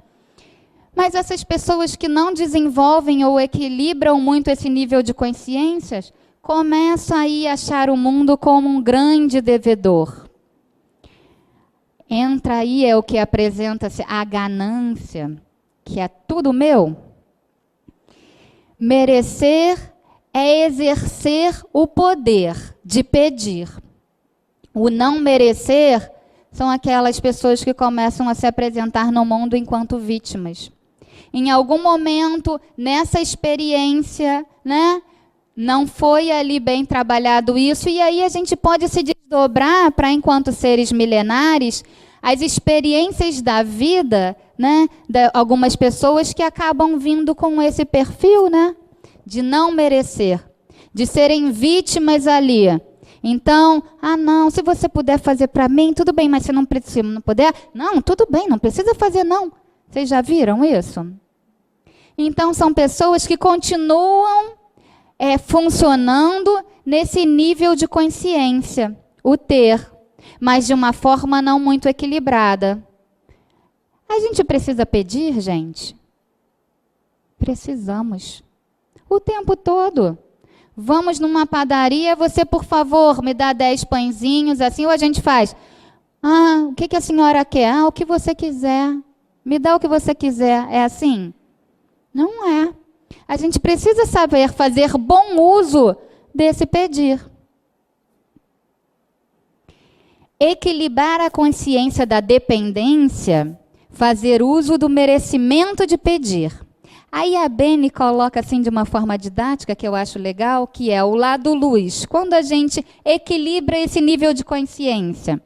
Mas essas pessoas que não desenvolvem ou equilibram muito esse nível de consciências, começam aí a achar o mundo como um grande devedor. Entra aí o que apresenta-se a ganância, que é tudo meu. Merecer é exercer o poder de pedir. O não merecer são aquelas pessoas que começam a se apresentar no mundo enquanto vítimas. Em algum momento, nessa experiência, né, não foi ali bem trabalhado isso, e aí a gente pode se desdobrar para, enquanto seres milenares, as experiências da vida, né, de algumas pessoas que acabam vindo com esse perfil, né, de não merecer, de serem vítimas ali. Então, não, se você puder fazer para mim, tudo bem, mas se não puder, não, tudo bem, não precisa fazer não. Vocês já viram isso? Então, são pessoas que continuam funcionando nesse nível de consciência, o ter, mas de uma forma não muito equilibrada. A gente precisa pedir, gente? Precisamos. O tempo todo. Vamos numa padaria, você, por favor, me dá 10 pãezinhos, assim, ou a gente faz? O que a senhora quer? O que você quiser. Me dá o que você quiser. É assim? Não é. A gente precisa saber fazer bom uso desse pedir. Equilibrar a consciência da dependência, fazer uso do merecimento de pedir. Aí a Beni coloca assim de uma forma didática, que eu acho legal, que é o lado luz. Quando a gente equilibra esse nível de consciência,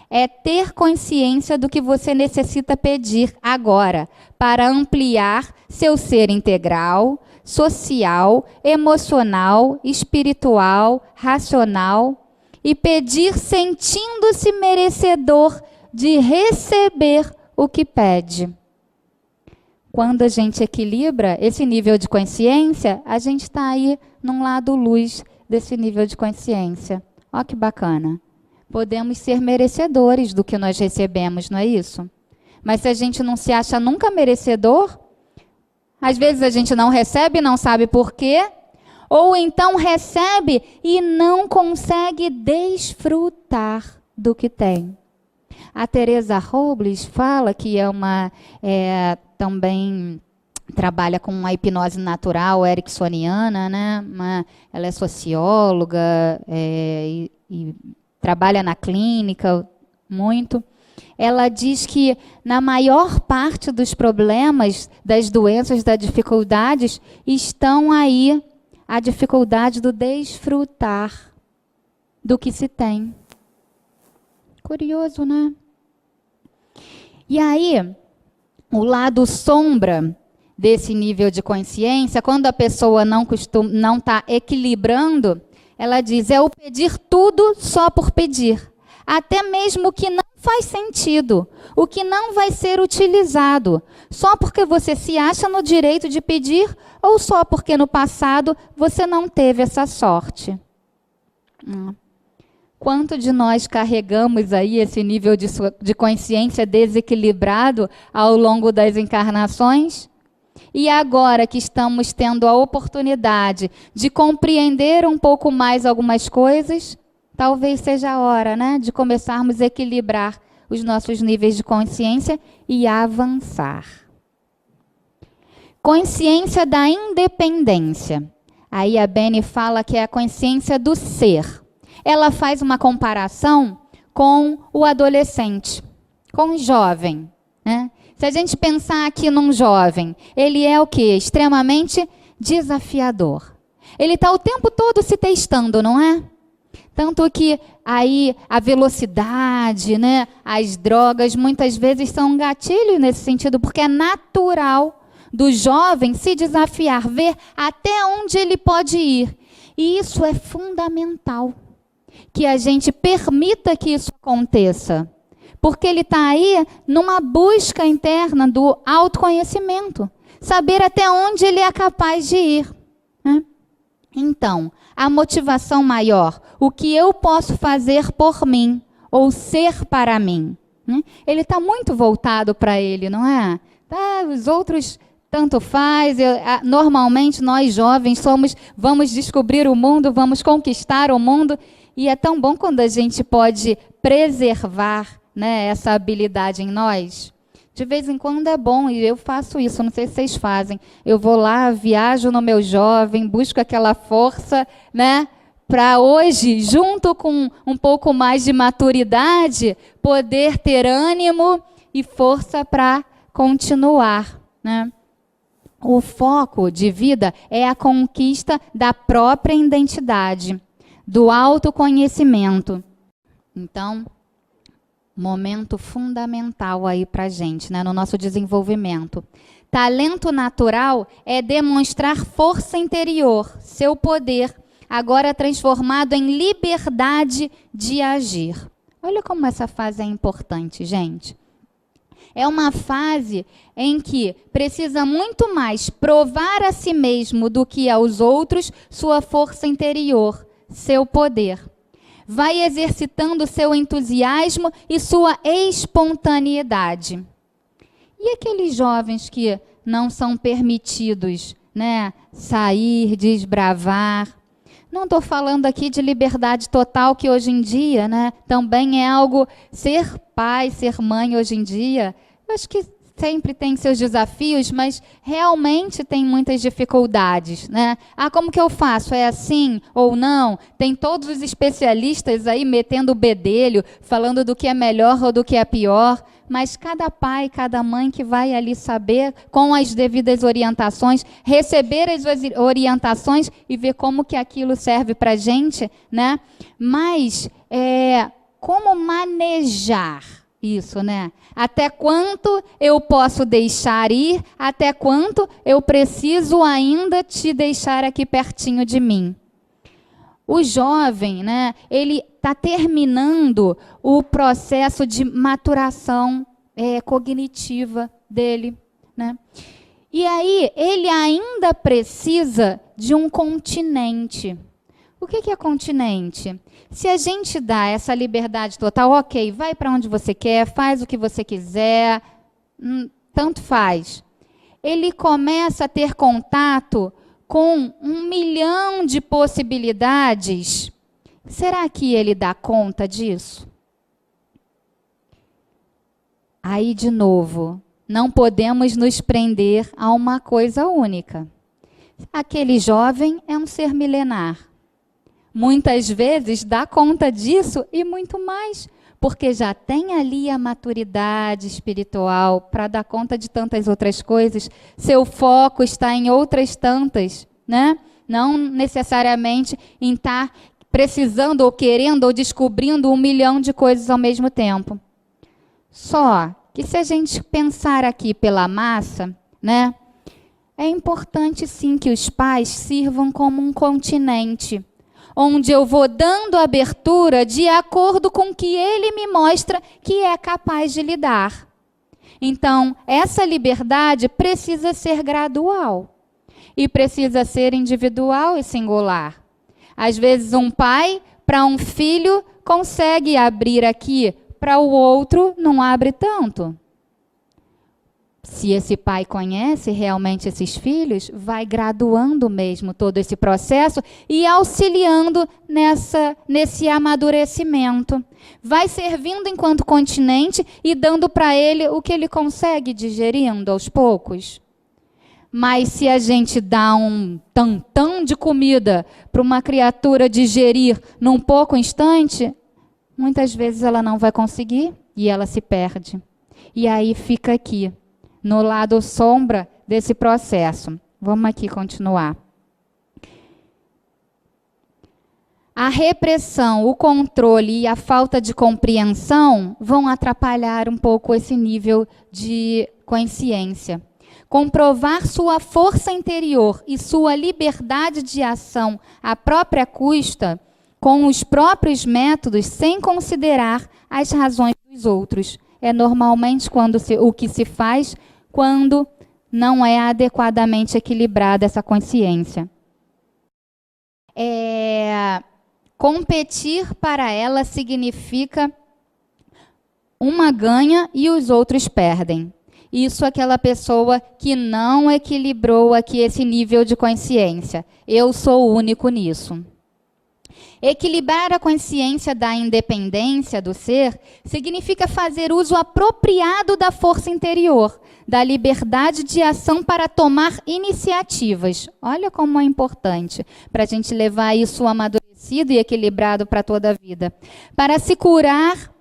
é ter consciência do que você necessita pedir agora, para ampliar seu ser integral, social, emocional, espiritual, racional, e pedir sentindo-se merecedor de receber o que pede. Quando a gente equilibra esse nível de consciência, a gente está aí num lado luz desse nível de consciência. Olha que bacana. Podemos ser merecedores do que nós recebemos, não é isso? Mas se a gente não se acha nunca merecedor, às vezes a gente não recebe, não sabe por quê, Ou então recebe e não consegue desfrutar do que tem. A Teresa Robles fala que também trabalha com a hipnose natural ericksoniana, né? Ela é socióloga e trabalha na clínica muito. Ela diz que na maior parte dos problemas, das doenças, das dificuldades, estão aí a dificuldade do desfrutar do que se tem. Curioso, né? E aí, o lado sombra desse nível de consciência, quando a pessoa não está equilibrando, ela diz, é o pedir tudo só por pedir. Até mesmo o que não faz sentido, o que não vai ser utilizado, só porque você se acha no direito de pedir ou só porque no passado você não teve essa sorte. Quanto de nós carregamos aí esse nível de consciência desequilibrado ao longo das encarnações? E agora que estamos tendo a oportunidade de compreender um pouco mais algumas coisas, talvez seja a hora, né, de começarmos a equilibrar os nossos níveis de consciência e avançar. Consciência da independência. Aí a Beni fala que é a consciência do ser. Ela faz uma comparação com o adolescente, com o jovem, né? Se a gente pensar aqui num jovem, ele é o quê? Extremamente desafiador. Ele está o tempo todo se testando, não é? Tanto que aí a velocidade, né, as drogas, muitas vezes são um gatilho nesse sentido, porque é natural do jovem se desafiar, ver até onde ele pode ir. E isso é fundamental, que a gente permita que isso aconteça. Porque ele está aí numa busca interna do autoconhecimento. Saber até onde ele é capaz de ir. Né? Então, a motivação maior, o que eu posso fazer por mim, ou ser para mim. Né? Ele está muito voltado para ele, não é? Os outros tanto faz. Normalmente nós jovens vamos descobrir o mundo, vamos conquistar o mundo. E é tão bom quando a gente pode preservar, né, essa habilidade em nós. De vez em quando é bom, e eu faço isso, não sei se vocês fazem. Eu vou lá, viajo no meu jovem, busco aquela força, né, para hoje, junto com um pouco mais de maturidade, poder ter ânimo e força para continuar. Né? O foco de vida é a conquista da própria identidade, do autoconhecimento. Então, momento fundamental aí para a gente, né, no nosso desenvolvimento. Talento natural é demonstrar força interior, seu poder, agora transformado em liberdade de agir. Olha como essa fase é importante, gente. É uma fase em que precisa muito mais provar a si mesmo do que aos outros sua força interior, seu poder. Vai exercitando seu entusiasmo e sua espontaneidade. E aqueles jovens que não são permitidos, né, sair, desbravar? Não estou falando aqui de liberdade total, que hoje em dia, né, também é algo, ser pai, ser mãe hoje em dia, eu acho que sempre tem seus desafios, mas realmente tem muitas dificuldades, né? Como que eu faço? É assim ou não? Tem todos os especialistas aí metendo o bedelho, falando do que é melhor ou do que é pior, mas cada pai, cada mãe que vai ali saber, com as devidas orientações, receber as orientações e ver como que aquilo serve para a gente, né? Mas como manejar isso, né? Até quanto eu posso deixar ir? Até quanto eu preciso ainda te deixar aqui pertinho de mim? O jovem, né, ele está terminando o processo de maturação cognitiva dele, né? E aí ele ainda precisa de um continente. O que é continente? Se a gente dá essa liberdade total, ok, vai para onde você quer, faz o que você quiser, tanto faz. Ele começa a ter contato com 1.000.000 de possibilidades, será que ele dá conta disso? Aí, de novo, não podemos nos prender a uma coisa única. Aquele jovem é um ser milenar. Muitas vezes dá conta disso e muito mais, porque já tem ali a maturidade espiritual para dar conta de tantas outras coisas. Seu foco está em outras tantas, né? Não necessariamente em estar precisando ou querendo ou descobrindo 1.000.000 de coisas ao mesmo tempo. Só que se a gente pensar aqui pela massa, né? É importante sim que os pais sirvam como um continente, onde eu vou dando abertura de acordo com o que ele me mostra que é capaz de lidar. Então, essa liberdade precisa ser gradual e precisa ser individual e singular. Às vezes, um pai, para um filho, consegue abrir aqui, para o outro, não abre tanto. Se esse pai conhece realmente esses filhos, vai graduando mesmo todo esse processo e auxiliando nesse amadurecimento. Vai servindo enquanto continente e dando para ele o que ele consegue digerindo aos poucos. Mas se a gente dá um tantão de comida para uma criatura digerir num pouco instante, muitas vezes ela não vai conseguir e ela se perde. E aí fica aqui, no lado sombra desse processo. Vamos aqui continuar. A repressão, o controle e a falta de compreensão vão atrapalhar um pouco esse nível de consciência. Comprovar sua força interior e sua liberdade de ação à própria custa, com os próprios métodos, sem considerar as razões dos outros. É normalmente o que se faz quando não é adequadamente equilibrada essa consciência. Competir para ela significa uma ganha e os outros perdem. Isso é aquela pessoa que não equilibrou aqui esse nível de consciência. Eu sou o único nisso. Equilibrar a consciência da independência do ser significa fazer uso apropriado da força interior, da liberdade de ação para tomar iniciativas. Olha como é importante para a gente levar isso amadurecido e equilibrado para toda a vida. Para se curar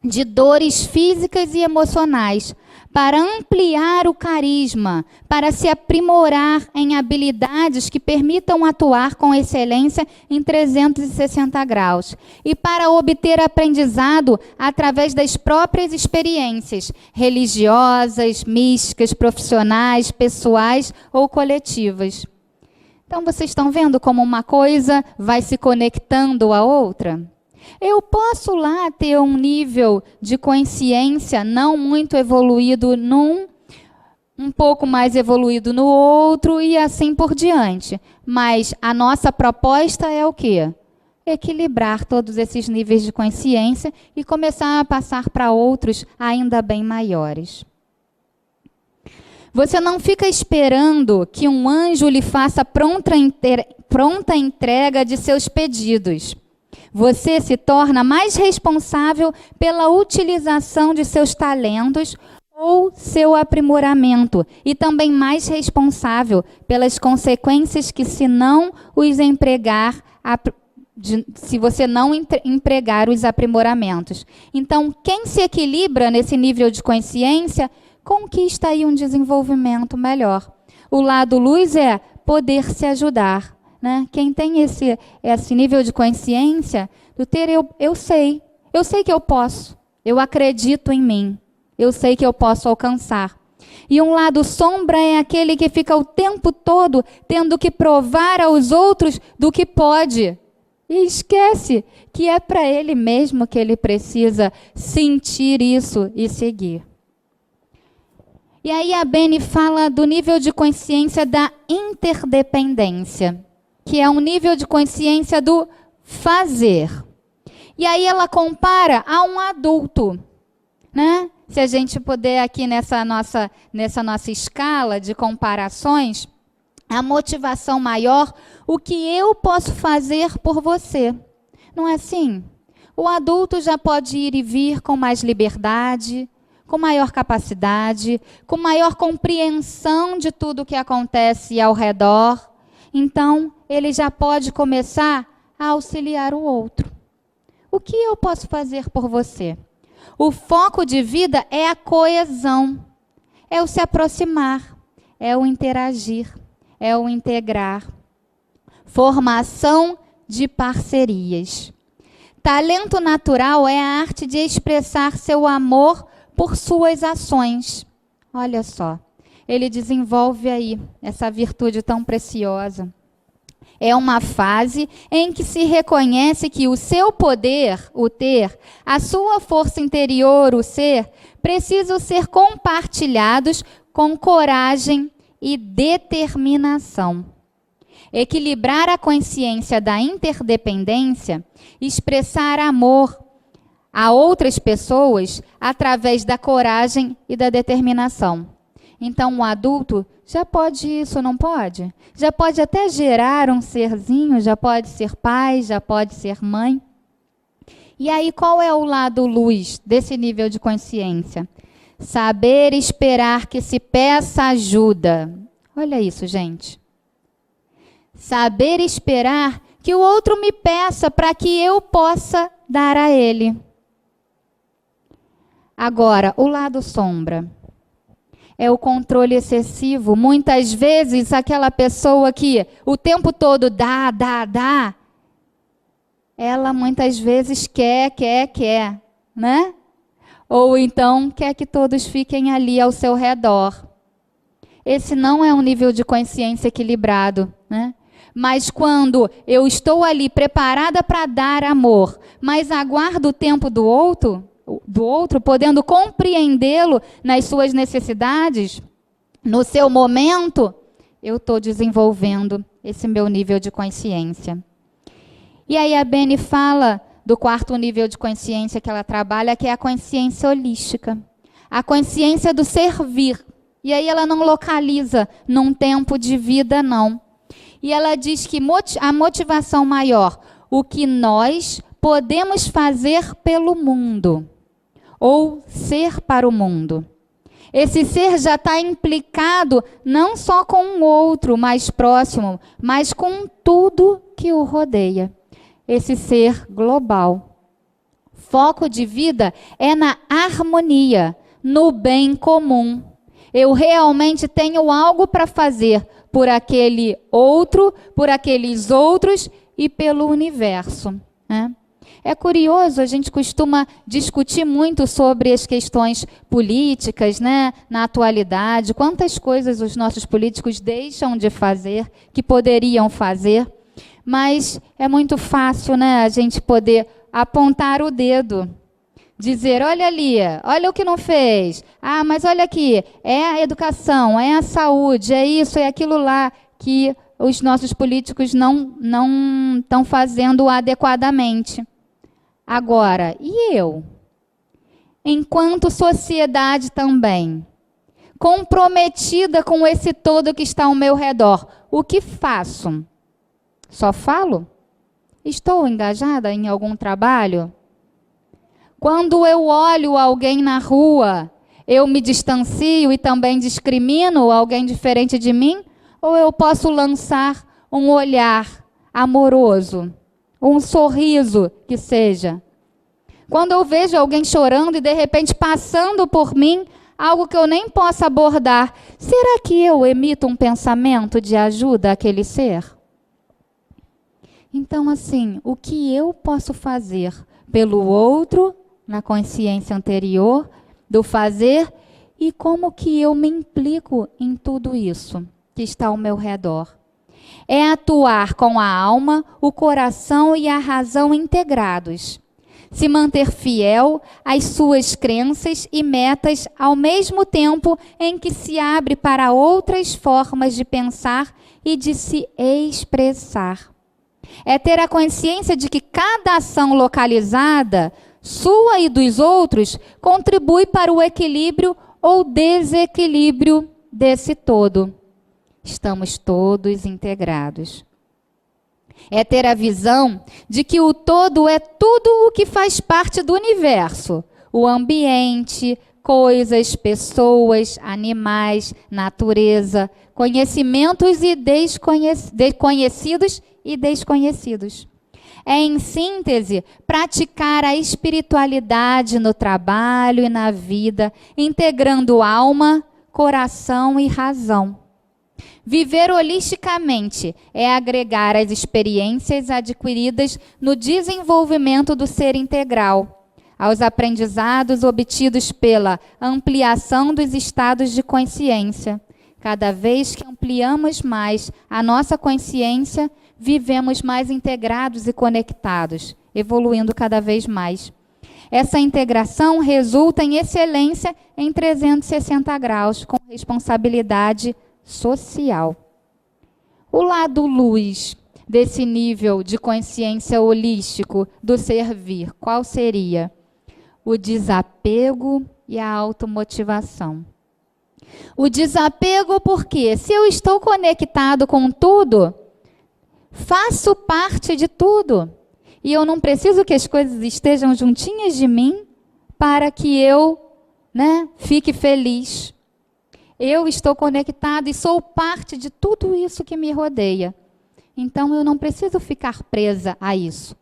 de dores físicas e emocionais, para ampliar o carisma, para se aprimorar em habilidades que permitam atuar com excelência em 360 graus e para obter aprendizado através das próprias experiências religiosas, místicas, profissionais, pessoais ou coletivas. Então, vocês estão vendo como uma coisa vai se conectando à outra? Eu posso lá ter um nível de consciência não muito evoluído um pouco mais evoluído no outro e assim por diante. Mas a nossa proposta é o quê? Equilibrar todos esses níveis de consciência e começar a passar para outros ainda bem maiores. Você não fica esperando que um anjo lhe faça pronta entrega de seus pedidos. Você se torna mais responsável pela utilização de seus talentos ou seu aprimoramento e também mais responsável pelas consequências que se você não empregar os aprimoramentos. Então, quem se equilibra nesse nível de consciência, conquista aí um desenvolvimento melhor. O lado luz é poder se ajudar. Né? Quem tem esse nível de consciência, eu sei que eu posso, eu acredito em mim, eu sei que eu posso alcançar. E um lado sombra é aquele que fica o tempo todo tendo que provar aos outros do que pode. E esquece que é para ele mesmo que ele precisa sentir isso e seguir. E aí a Bene fala do nível de consciência da interdependência, que é um nível de consciência do fazer. E aí ela compara a um adulto, né? Se a gente puder aqui nessa nossa escala de comparações, a motivação maior, o que eu posso fazer por você. Não é assim? O adulto já pode ir e vir com mais liberdade, com maior capacidade, com maior compreensão de tudo o que acontece ao redor. Então, ele já pode começar a auxiliar o outro. O que eu posso fazer por você? O foco de vida é a coesão, é o se aproximar, é o interagir, é o integrar. Formação de parcerias. Talento natural é a arte de expressar seu amor por suas ações. Olha só, ele desenvolve aí essa virtude tão preciosa. É uma fase em que se reconhece que o seu poder, o ter, a sua força interior, o ser, precisam ser compartilhados com coragem e determinação. Equilibrar a consciência da interdependência, expressar amor a outras pessoas através da coragem e da determinação. Então, o adulto já pode isso, não pode? Já pode até gerar um serzinho, já pode ser pai, já pode ser mãe. E aí, qual é o lado luz desse nível de consciência? Saber esperar que se peça ajuda. Olha isso, gente. Saber esperar que o outro me peça para que eu possa dar a ele. Agora, o lado sombra. É o controle excessivo. Muitas vezes, aquela pessoa que o tempo todo dá, ela muitas vezes quer, né? Ou então quer que todos fiquem ali ao seu redor. Esse não é um nível de consciência equilibrado, né? Mas quando eu estou ali preparada para dar amor, mas aguardo o tempo do outro, podendo compreendê-lo nas suas necessidades, no seu momento, eu estou desenvolvendo esse meu nível de consciência. E aí a Beni fala do quarto nível de consciência que ela trabalha, que é a consciência holística. A consciência do servir. E aí ela não localiza num tempo de vida, não. E ela diz que a motivação maior, o que nós podemos fazer pelo mundo, ou ser para o mundo. Esse ser já está implicado não só com o outro mais próximo, mas com tudo que o rodeia. Esse ser global. Foco de vida é na harmonia, no bem comum. Eu realmente tenho algo para fazer por aquele outro, por aqueles outros e pelo universo, né? É curioso, a gente costuma discutir muito sobre as questões políticas, né, na atualidade, quantas coisas os nossos políticos deixam de fazer, que poderiam fazer, mas é muito fácil, né, a gente poder apontar o dedo, dizer, olha ali, olha o que não fez, mas olha aqui, é a educação, é a saúde, é isso, é aquilo lá que os nossos políticos não estão fazendo adequadamente. Agora, e eu? Enquanto sociedade também, comprometida com esse todo que está ao meu redor, o que faço? Só falo? Estou engajada em algum trabalho? Quando eu olho alguém na rua, eu me distancio e também discrimino alguém diferente de mim? Ou eu posso lançar um olhar amoroso, um sorriso que seja? Quando eu vejo alguém chorando e de repente passando por mim, algo que eu nem posso abordar, será que eu emito um pensamento de ajuda àquele ser? Então, assim, o que eu posso fazer pelo outro, na consciência anterior, do fazer, e como que eu me implico em tudo isso que está ao meu redor? É atuar com a alma, o coração e a razão integrados. Se manter fiel às suas crenças e metas ao mesmo tempo em que se abre para outras formas de pensar e de se expressar. É ter a consciência de que cada ação localizada, sua e dos outros, contribui para o equilíbrio ou desequilíbrio desse todo. Estamos todos integrados. É ter a visão de que o todo é tudo o que faz parte do universo. O ambiente, coisas, pessoas, animais, natureza, conhecimentos e conhecidos e desconhecidos. É, em síntese, praticar a espiritualidade no trabalho e na vida, integrando alma, coração e razão. Viver holisticamente é agregar as experiências adquiridas no desenvolvimento do ser integral, aos aprendizados obtidos pela ampliação dos estados de consciência. Cada vez que ampliamos mais a nossa consciência, vivemos mais integrados e conectados, evoluindo cada vez mais. Essa integração resulta em excelência em 360 graus, com responsabilidade social. O lado luz desse nível de consciência holístico do servir, qual seria? O desapego e a automotivação. O desapego porque se eu estou conectado com tudo, faço parte de tudo. E eu não preciso que as coisas estejam juntinhas de mim para que eu, fique feliz. Eu estou conectado e sou parte de tudo isso que me rodeia. Então eu não preciso ficar presa a isso.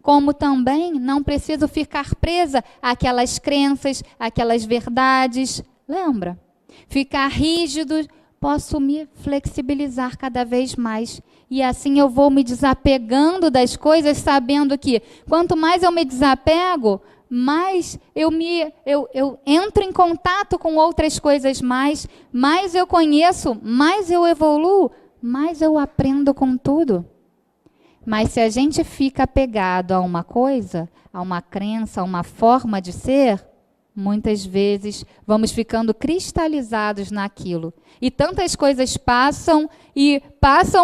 Como também não preciso ficar presa àquelas crenças, àquelas verdades. Lembra? Ficar rígido, posso me flexibilizar cada vez mais. E assim eu vou me desapegando das coisas, sabendo que quanto mais eu me desapego, mais eu entro em contato com outras coisas mais eu conheço, mais eu evoluo, mais eu aprendo com tudo. Mas se a gente fica apegado a uma coisa, a uma crença, a uma forma de ser, muitas vezes vamos ficando cristalizados naquilo. E tantas coisas passam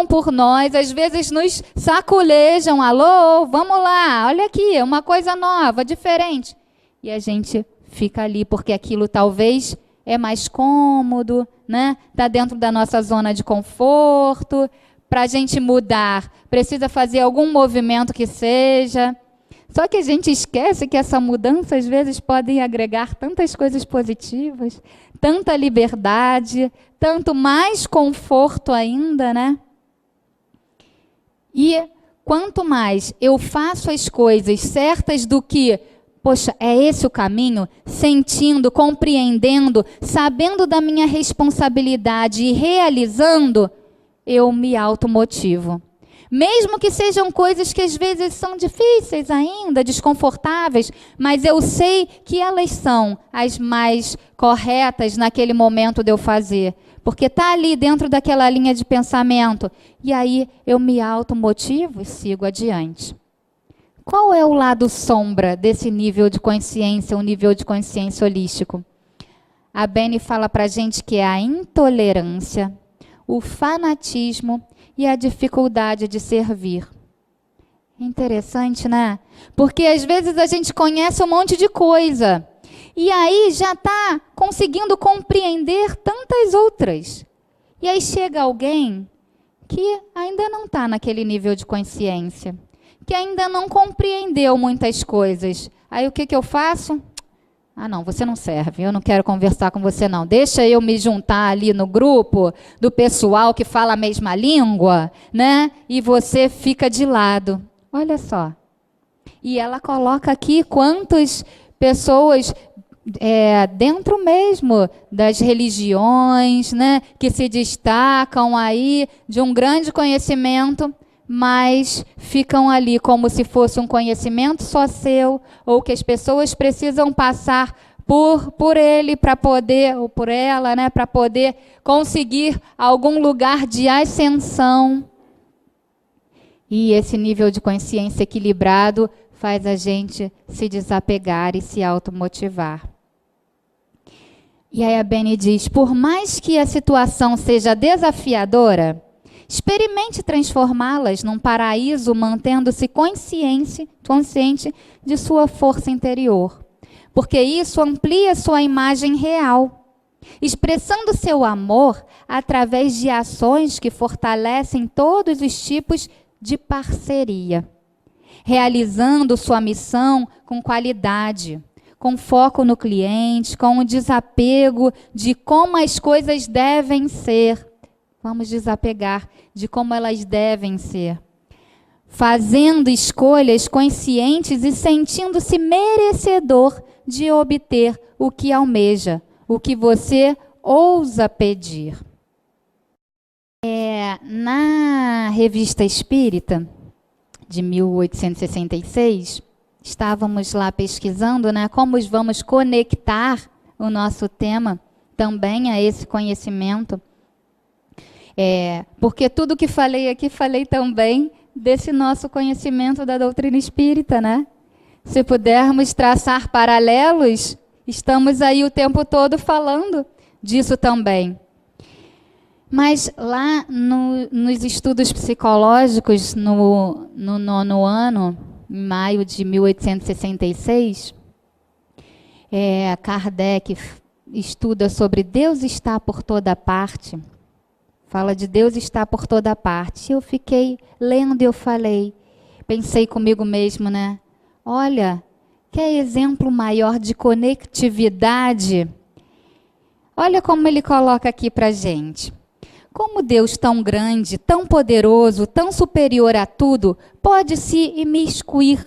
por nós, às vezes nos saculejam. Alô, vamos lá, olha aqui, uma coisa nova, diferente. E a gente fica ali, porque aquilo talvez é mais cômodo, Está dentro da nossa zona de conforto. Para a gente mudar, precisa fazer algum movimento que seja. Só que a gente esquece que essa mudança, às vezes, pode agregar tantas coisas positivas, tanta liberdade, tanto mais conforto ainda, E quanto mais eu faço as coisas certas do que, poxa, é esse o caminho, sentindo, compreendendo, sabendo da minha responsabilidade e realizando, eu me automotivo. Mesmo que sejam coisas que às vezes são difíceis ainda, desconfortáveis, mas eu sei que elas são as mais corretas naquele momento de eu fazer. Porque está ali dentro daquela linha de pensamento. E aí eu me automotivo e sigo adiante. Qual é o lado sombra desse nível de consciência, o nível de consciência holístico? A Beni fala para a gente que é a intolerância, o fanatismo e a dificuldade de servir. Interessante, Porque às vezes a gente conhece um monte de coisa e aí já está conseguindo compreender tantas outras. E aí chega alguém que ainda não está naquele nível de consciência, que ainda não compreendeu muitas coisas. Aí o que eu faço? Ah, não, você não serve, eu não quero conversar com você não. Deixa eu me juntar ali no grupo do pessoal que fala a mesma língua, E você fica de lado. Olha só. E ela coloca aqui quantas pessoas dentro mesmo das religiões, que se destacam aí de um grande conhecimento, mas ficam ali como se fosse um conhecimento só seu, ou que as pessoas precisam passar por ele para poder, ou por ela, para poder conseguir algum lugar de ascensão. E esse nível de consciência equilibrado faz a gente se desapegar e se automotivar. E aí a Beni diz, por mais que a situação seja desafiadora, experimente transformá-las num paraíso, mantendo-se consciente de sua força interior. Porque isso amplia sua imagem real. expressando seu amor através de ações que fortalecem todos os tipos de parceria, realizando sua missão com qualidade, com foco no cliente, com o desapego de como as coisas devem ser. Vamos desapegar de como elas devem ser. Fazendo escolhas conscientes e sentindo-se merecedor de obter o que almeja, o que você ousa pedir. Na Revista Espírita, de 1866, estávamos lá pesquisando, né, como vamos conectar o nosso tema também a esse conhecimento. Porque tudo que falei aqui, falei também desse nosso conhecimento da doutrina espírita, né? Se pudermos traçar paralelos, estamos aí o tempo todo falando disso também. Mas lá nos estudos psicológicos, no 9º ano, em maio de 1866, Kardec estuda sobre Deus está por toda parte. Fala de Deus está por toda parte. Eu fiquei lendo e eu pensei comigo mesmo, né? Olha, que exemplo maior de conectividade. Olha como ele coloca aqui para gente. Como Deus tão grande, tão poderoso, tão superior a tudo, pode se imiscuir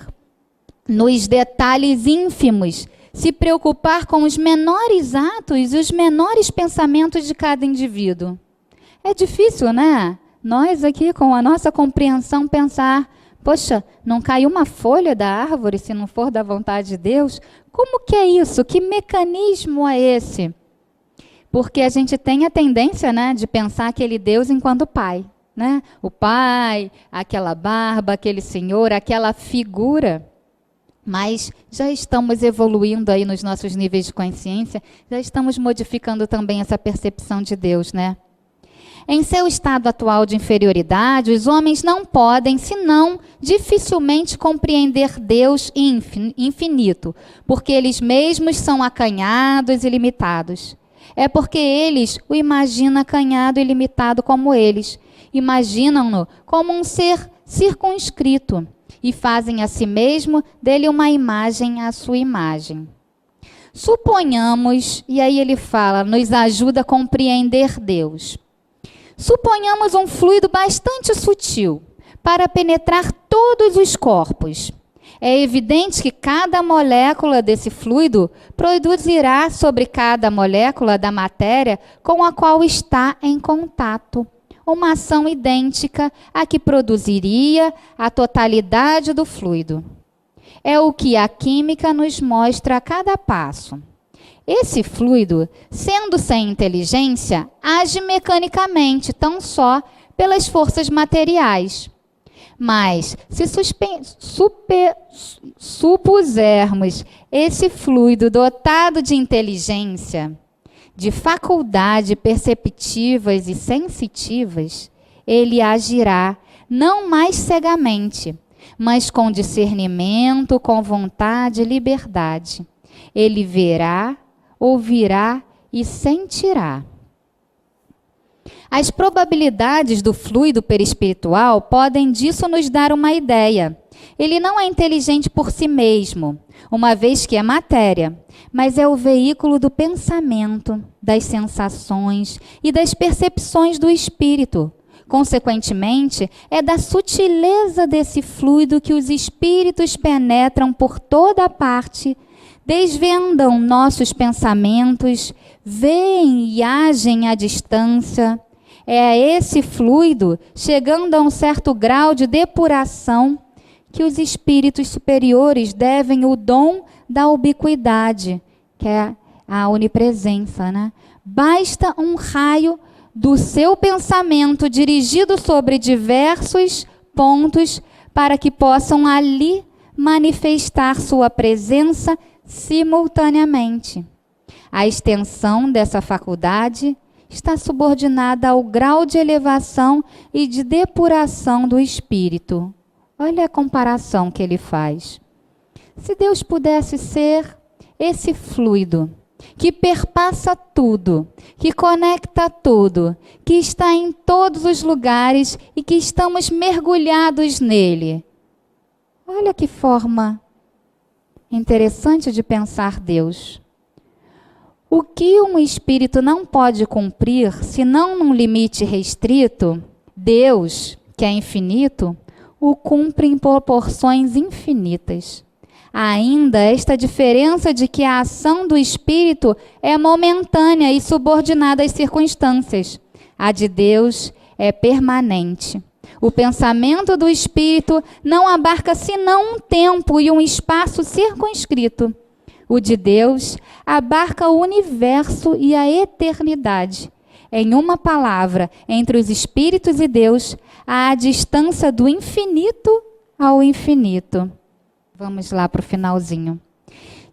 nos detalhes ínfimos, se preocupar com os menores atos e os menores pensamentos de cada indivíduo. É difícil, né? Nós aqui, com a nossa compreensão, pensar, poxa, não cai uma folha da árvore se não for da vontade de Deus? Como que é isso? Que mecanismo é esse? Porque a gente tem a tendência, né, de pensar aquele Deus enquanto pai, né? O pai, aquela barba, aquele senhor, aquela figura. Mas já estamos evoluindo aí nos nossos níveis de consciência, já estamos modificando também essa percepção de Deus, né? Em seu estado atual de inferioridade, os homens não podem, senão dificilmente compreender Deus infinito, porque eles mesmos são acanhados e limitados. É porque eles o imaginam acanhado e limitado como eles. Imaginam-no como um ser circunscrito e fazem a si mesmo dele uma imagem à sua imagem. Suponhamos, e aí ele fala, nos ajuda a compreender Deus. Suponhamos um fluido bastante sutil para penetrar todos os corpos. É evidente que cada molécula desse fluido produzirá sobre cada molécula da matéria com a qual está em contato uma ação idêntica à que produziria a totalidade do fluido. É o que a química nos mostra a cada passo. Esse fluido, sendo sem inteligência, age mecanicamente, tão só pelas forças materiais. Mas, se supusermos esse fluido dotado de inteligência, de faculdades perceptivas e sensitivas, ele agirá não mais cegamente, mas com discernimento, com vontade e liberdade. Ele verá, ouvirá e sentirá. As probabilidades do fluido perispiritual podem disso nos dar uma ideia. Ele não é inteligente por si mesmo, uma vez que é matéria, mas é o veículo do pensamento, das sensações e das percepções do espírito. Consequentemente, é da sutileza desse fluido que os espíritos penetram por toda parte, desvendam nossos pensamentos, veem e agem à distância. É a esse fluido, chegando a um certo grau de depuração, que os espíritos superiores devem o dom da ubiquidade, que é a onipresença, né? Basta um raio do seu pensamento dirigido sobre diversos pontos para que possam ali manifestar sua presença simultaneamente. A extensão dessa faculdade está subordinada ao grau de elevação e de depuração do espírito. Olha a comparação que ele faz. Se Deus pudesse ser esse fluido que perpassa tudo, que conecta tudo, que está em todos os lugares e que estamos mergulhados nele. Olha que forma interessante de pensar Deus. O que um espírito não pode cumprir, senão num limite restrito, Deus, que é infinito, o cumpre em proporções infinitas. Há ainda esta diferença de que a ação do espírito é momentânea e subordinada às circunstâncias. A de Deus é permanente. O pensamento do espírito não abarca senão um tempo e um espaço circunscrito. O de Deus abarca o universo e a eternidade. Em uma palavra, entre os espíritos e Deus, há a distância do infinito ao infinito. Vamos lá para o finalzinho.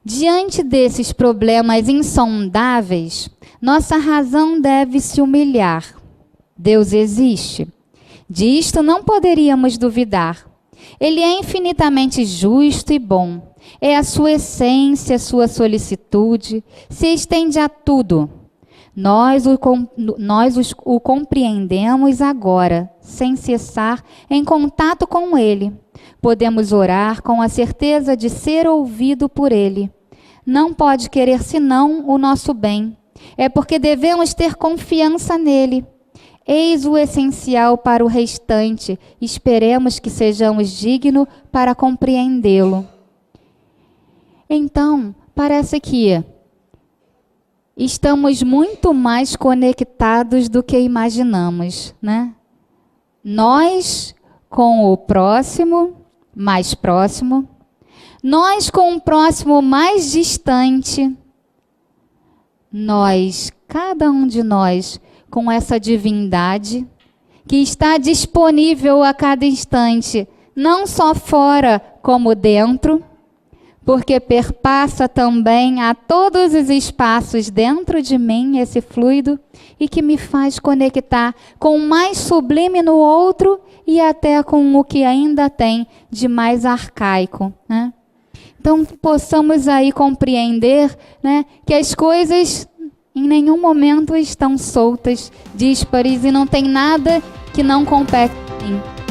Diante desses problemas insondáveis, nossa razão deve se humilhar. Deus existe. Disto não poderíamos duvidar. Ele é infinitamente justo e bom. É a sua essência, sua solicitude, se estende a tudo. Nós o compreendemos agora, sem cessar em contato com ele. Podemos orar com a certeza de ser ouvido por ele. Não pode querer senão o nosso bem. É porque devemos ter confiança nele. Eis o essencial para o restante. Esperemos que sejamos dignos para compreendê-lo. Então, parece que estamos muito mais conectados do que imaginamos, né? Nós com o próximo, mais próximo. Nós com o próximo mais distante. Nós, cada um de nós, com essa divindade que está disponível a cada instante, não só fora como dentro, porque perpassa também a todos os espaços dentro de mim esse fluido e que me faz conectar com o mais sublime no outro e até com o que ainda tem de mais arcaico, né? Então, que possamos aí compreender, né, que as coisas em nenhum momento estão soltas, díspares e não tem nada que não compete em mim.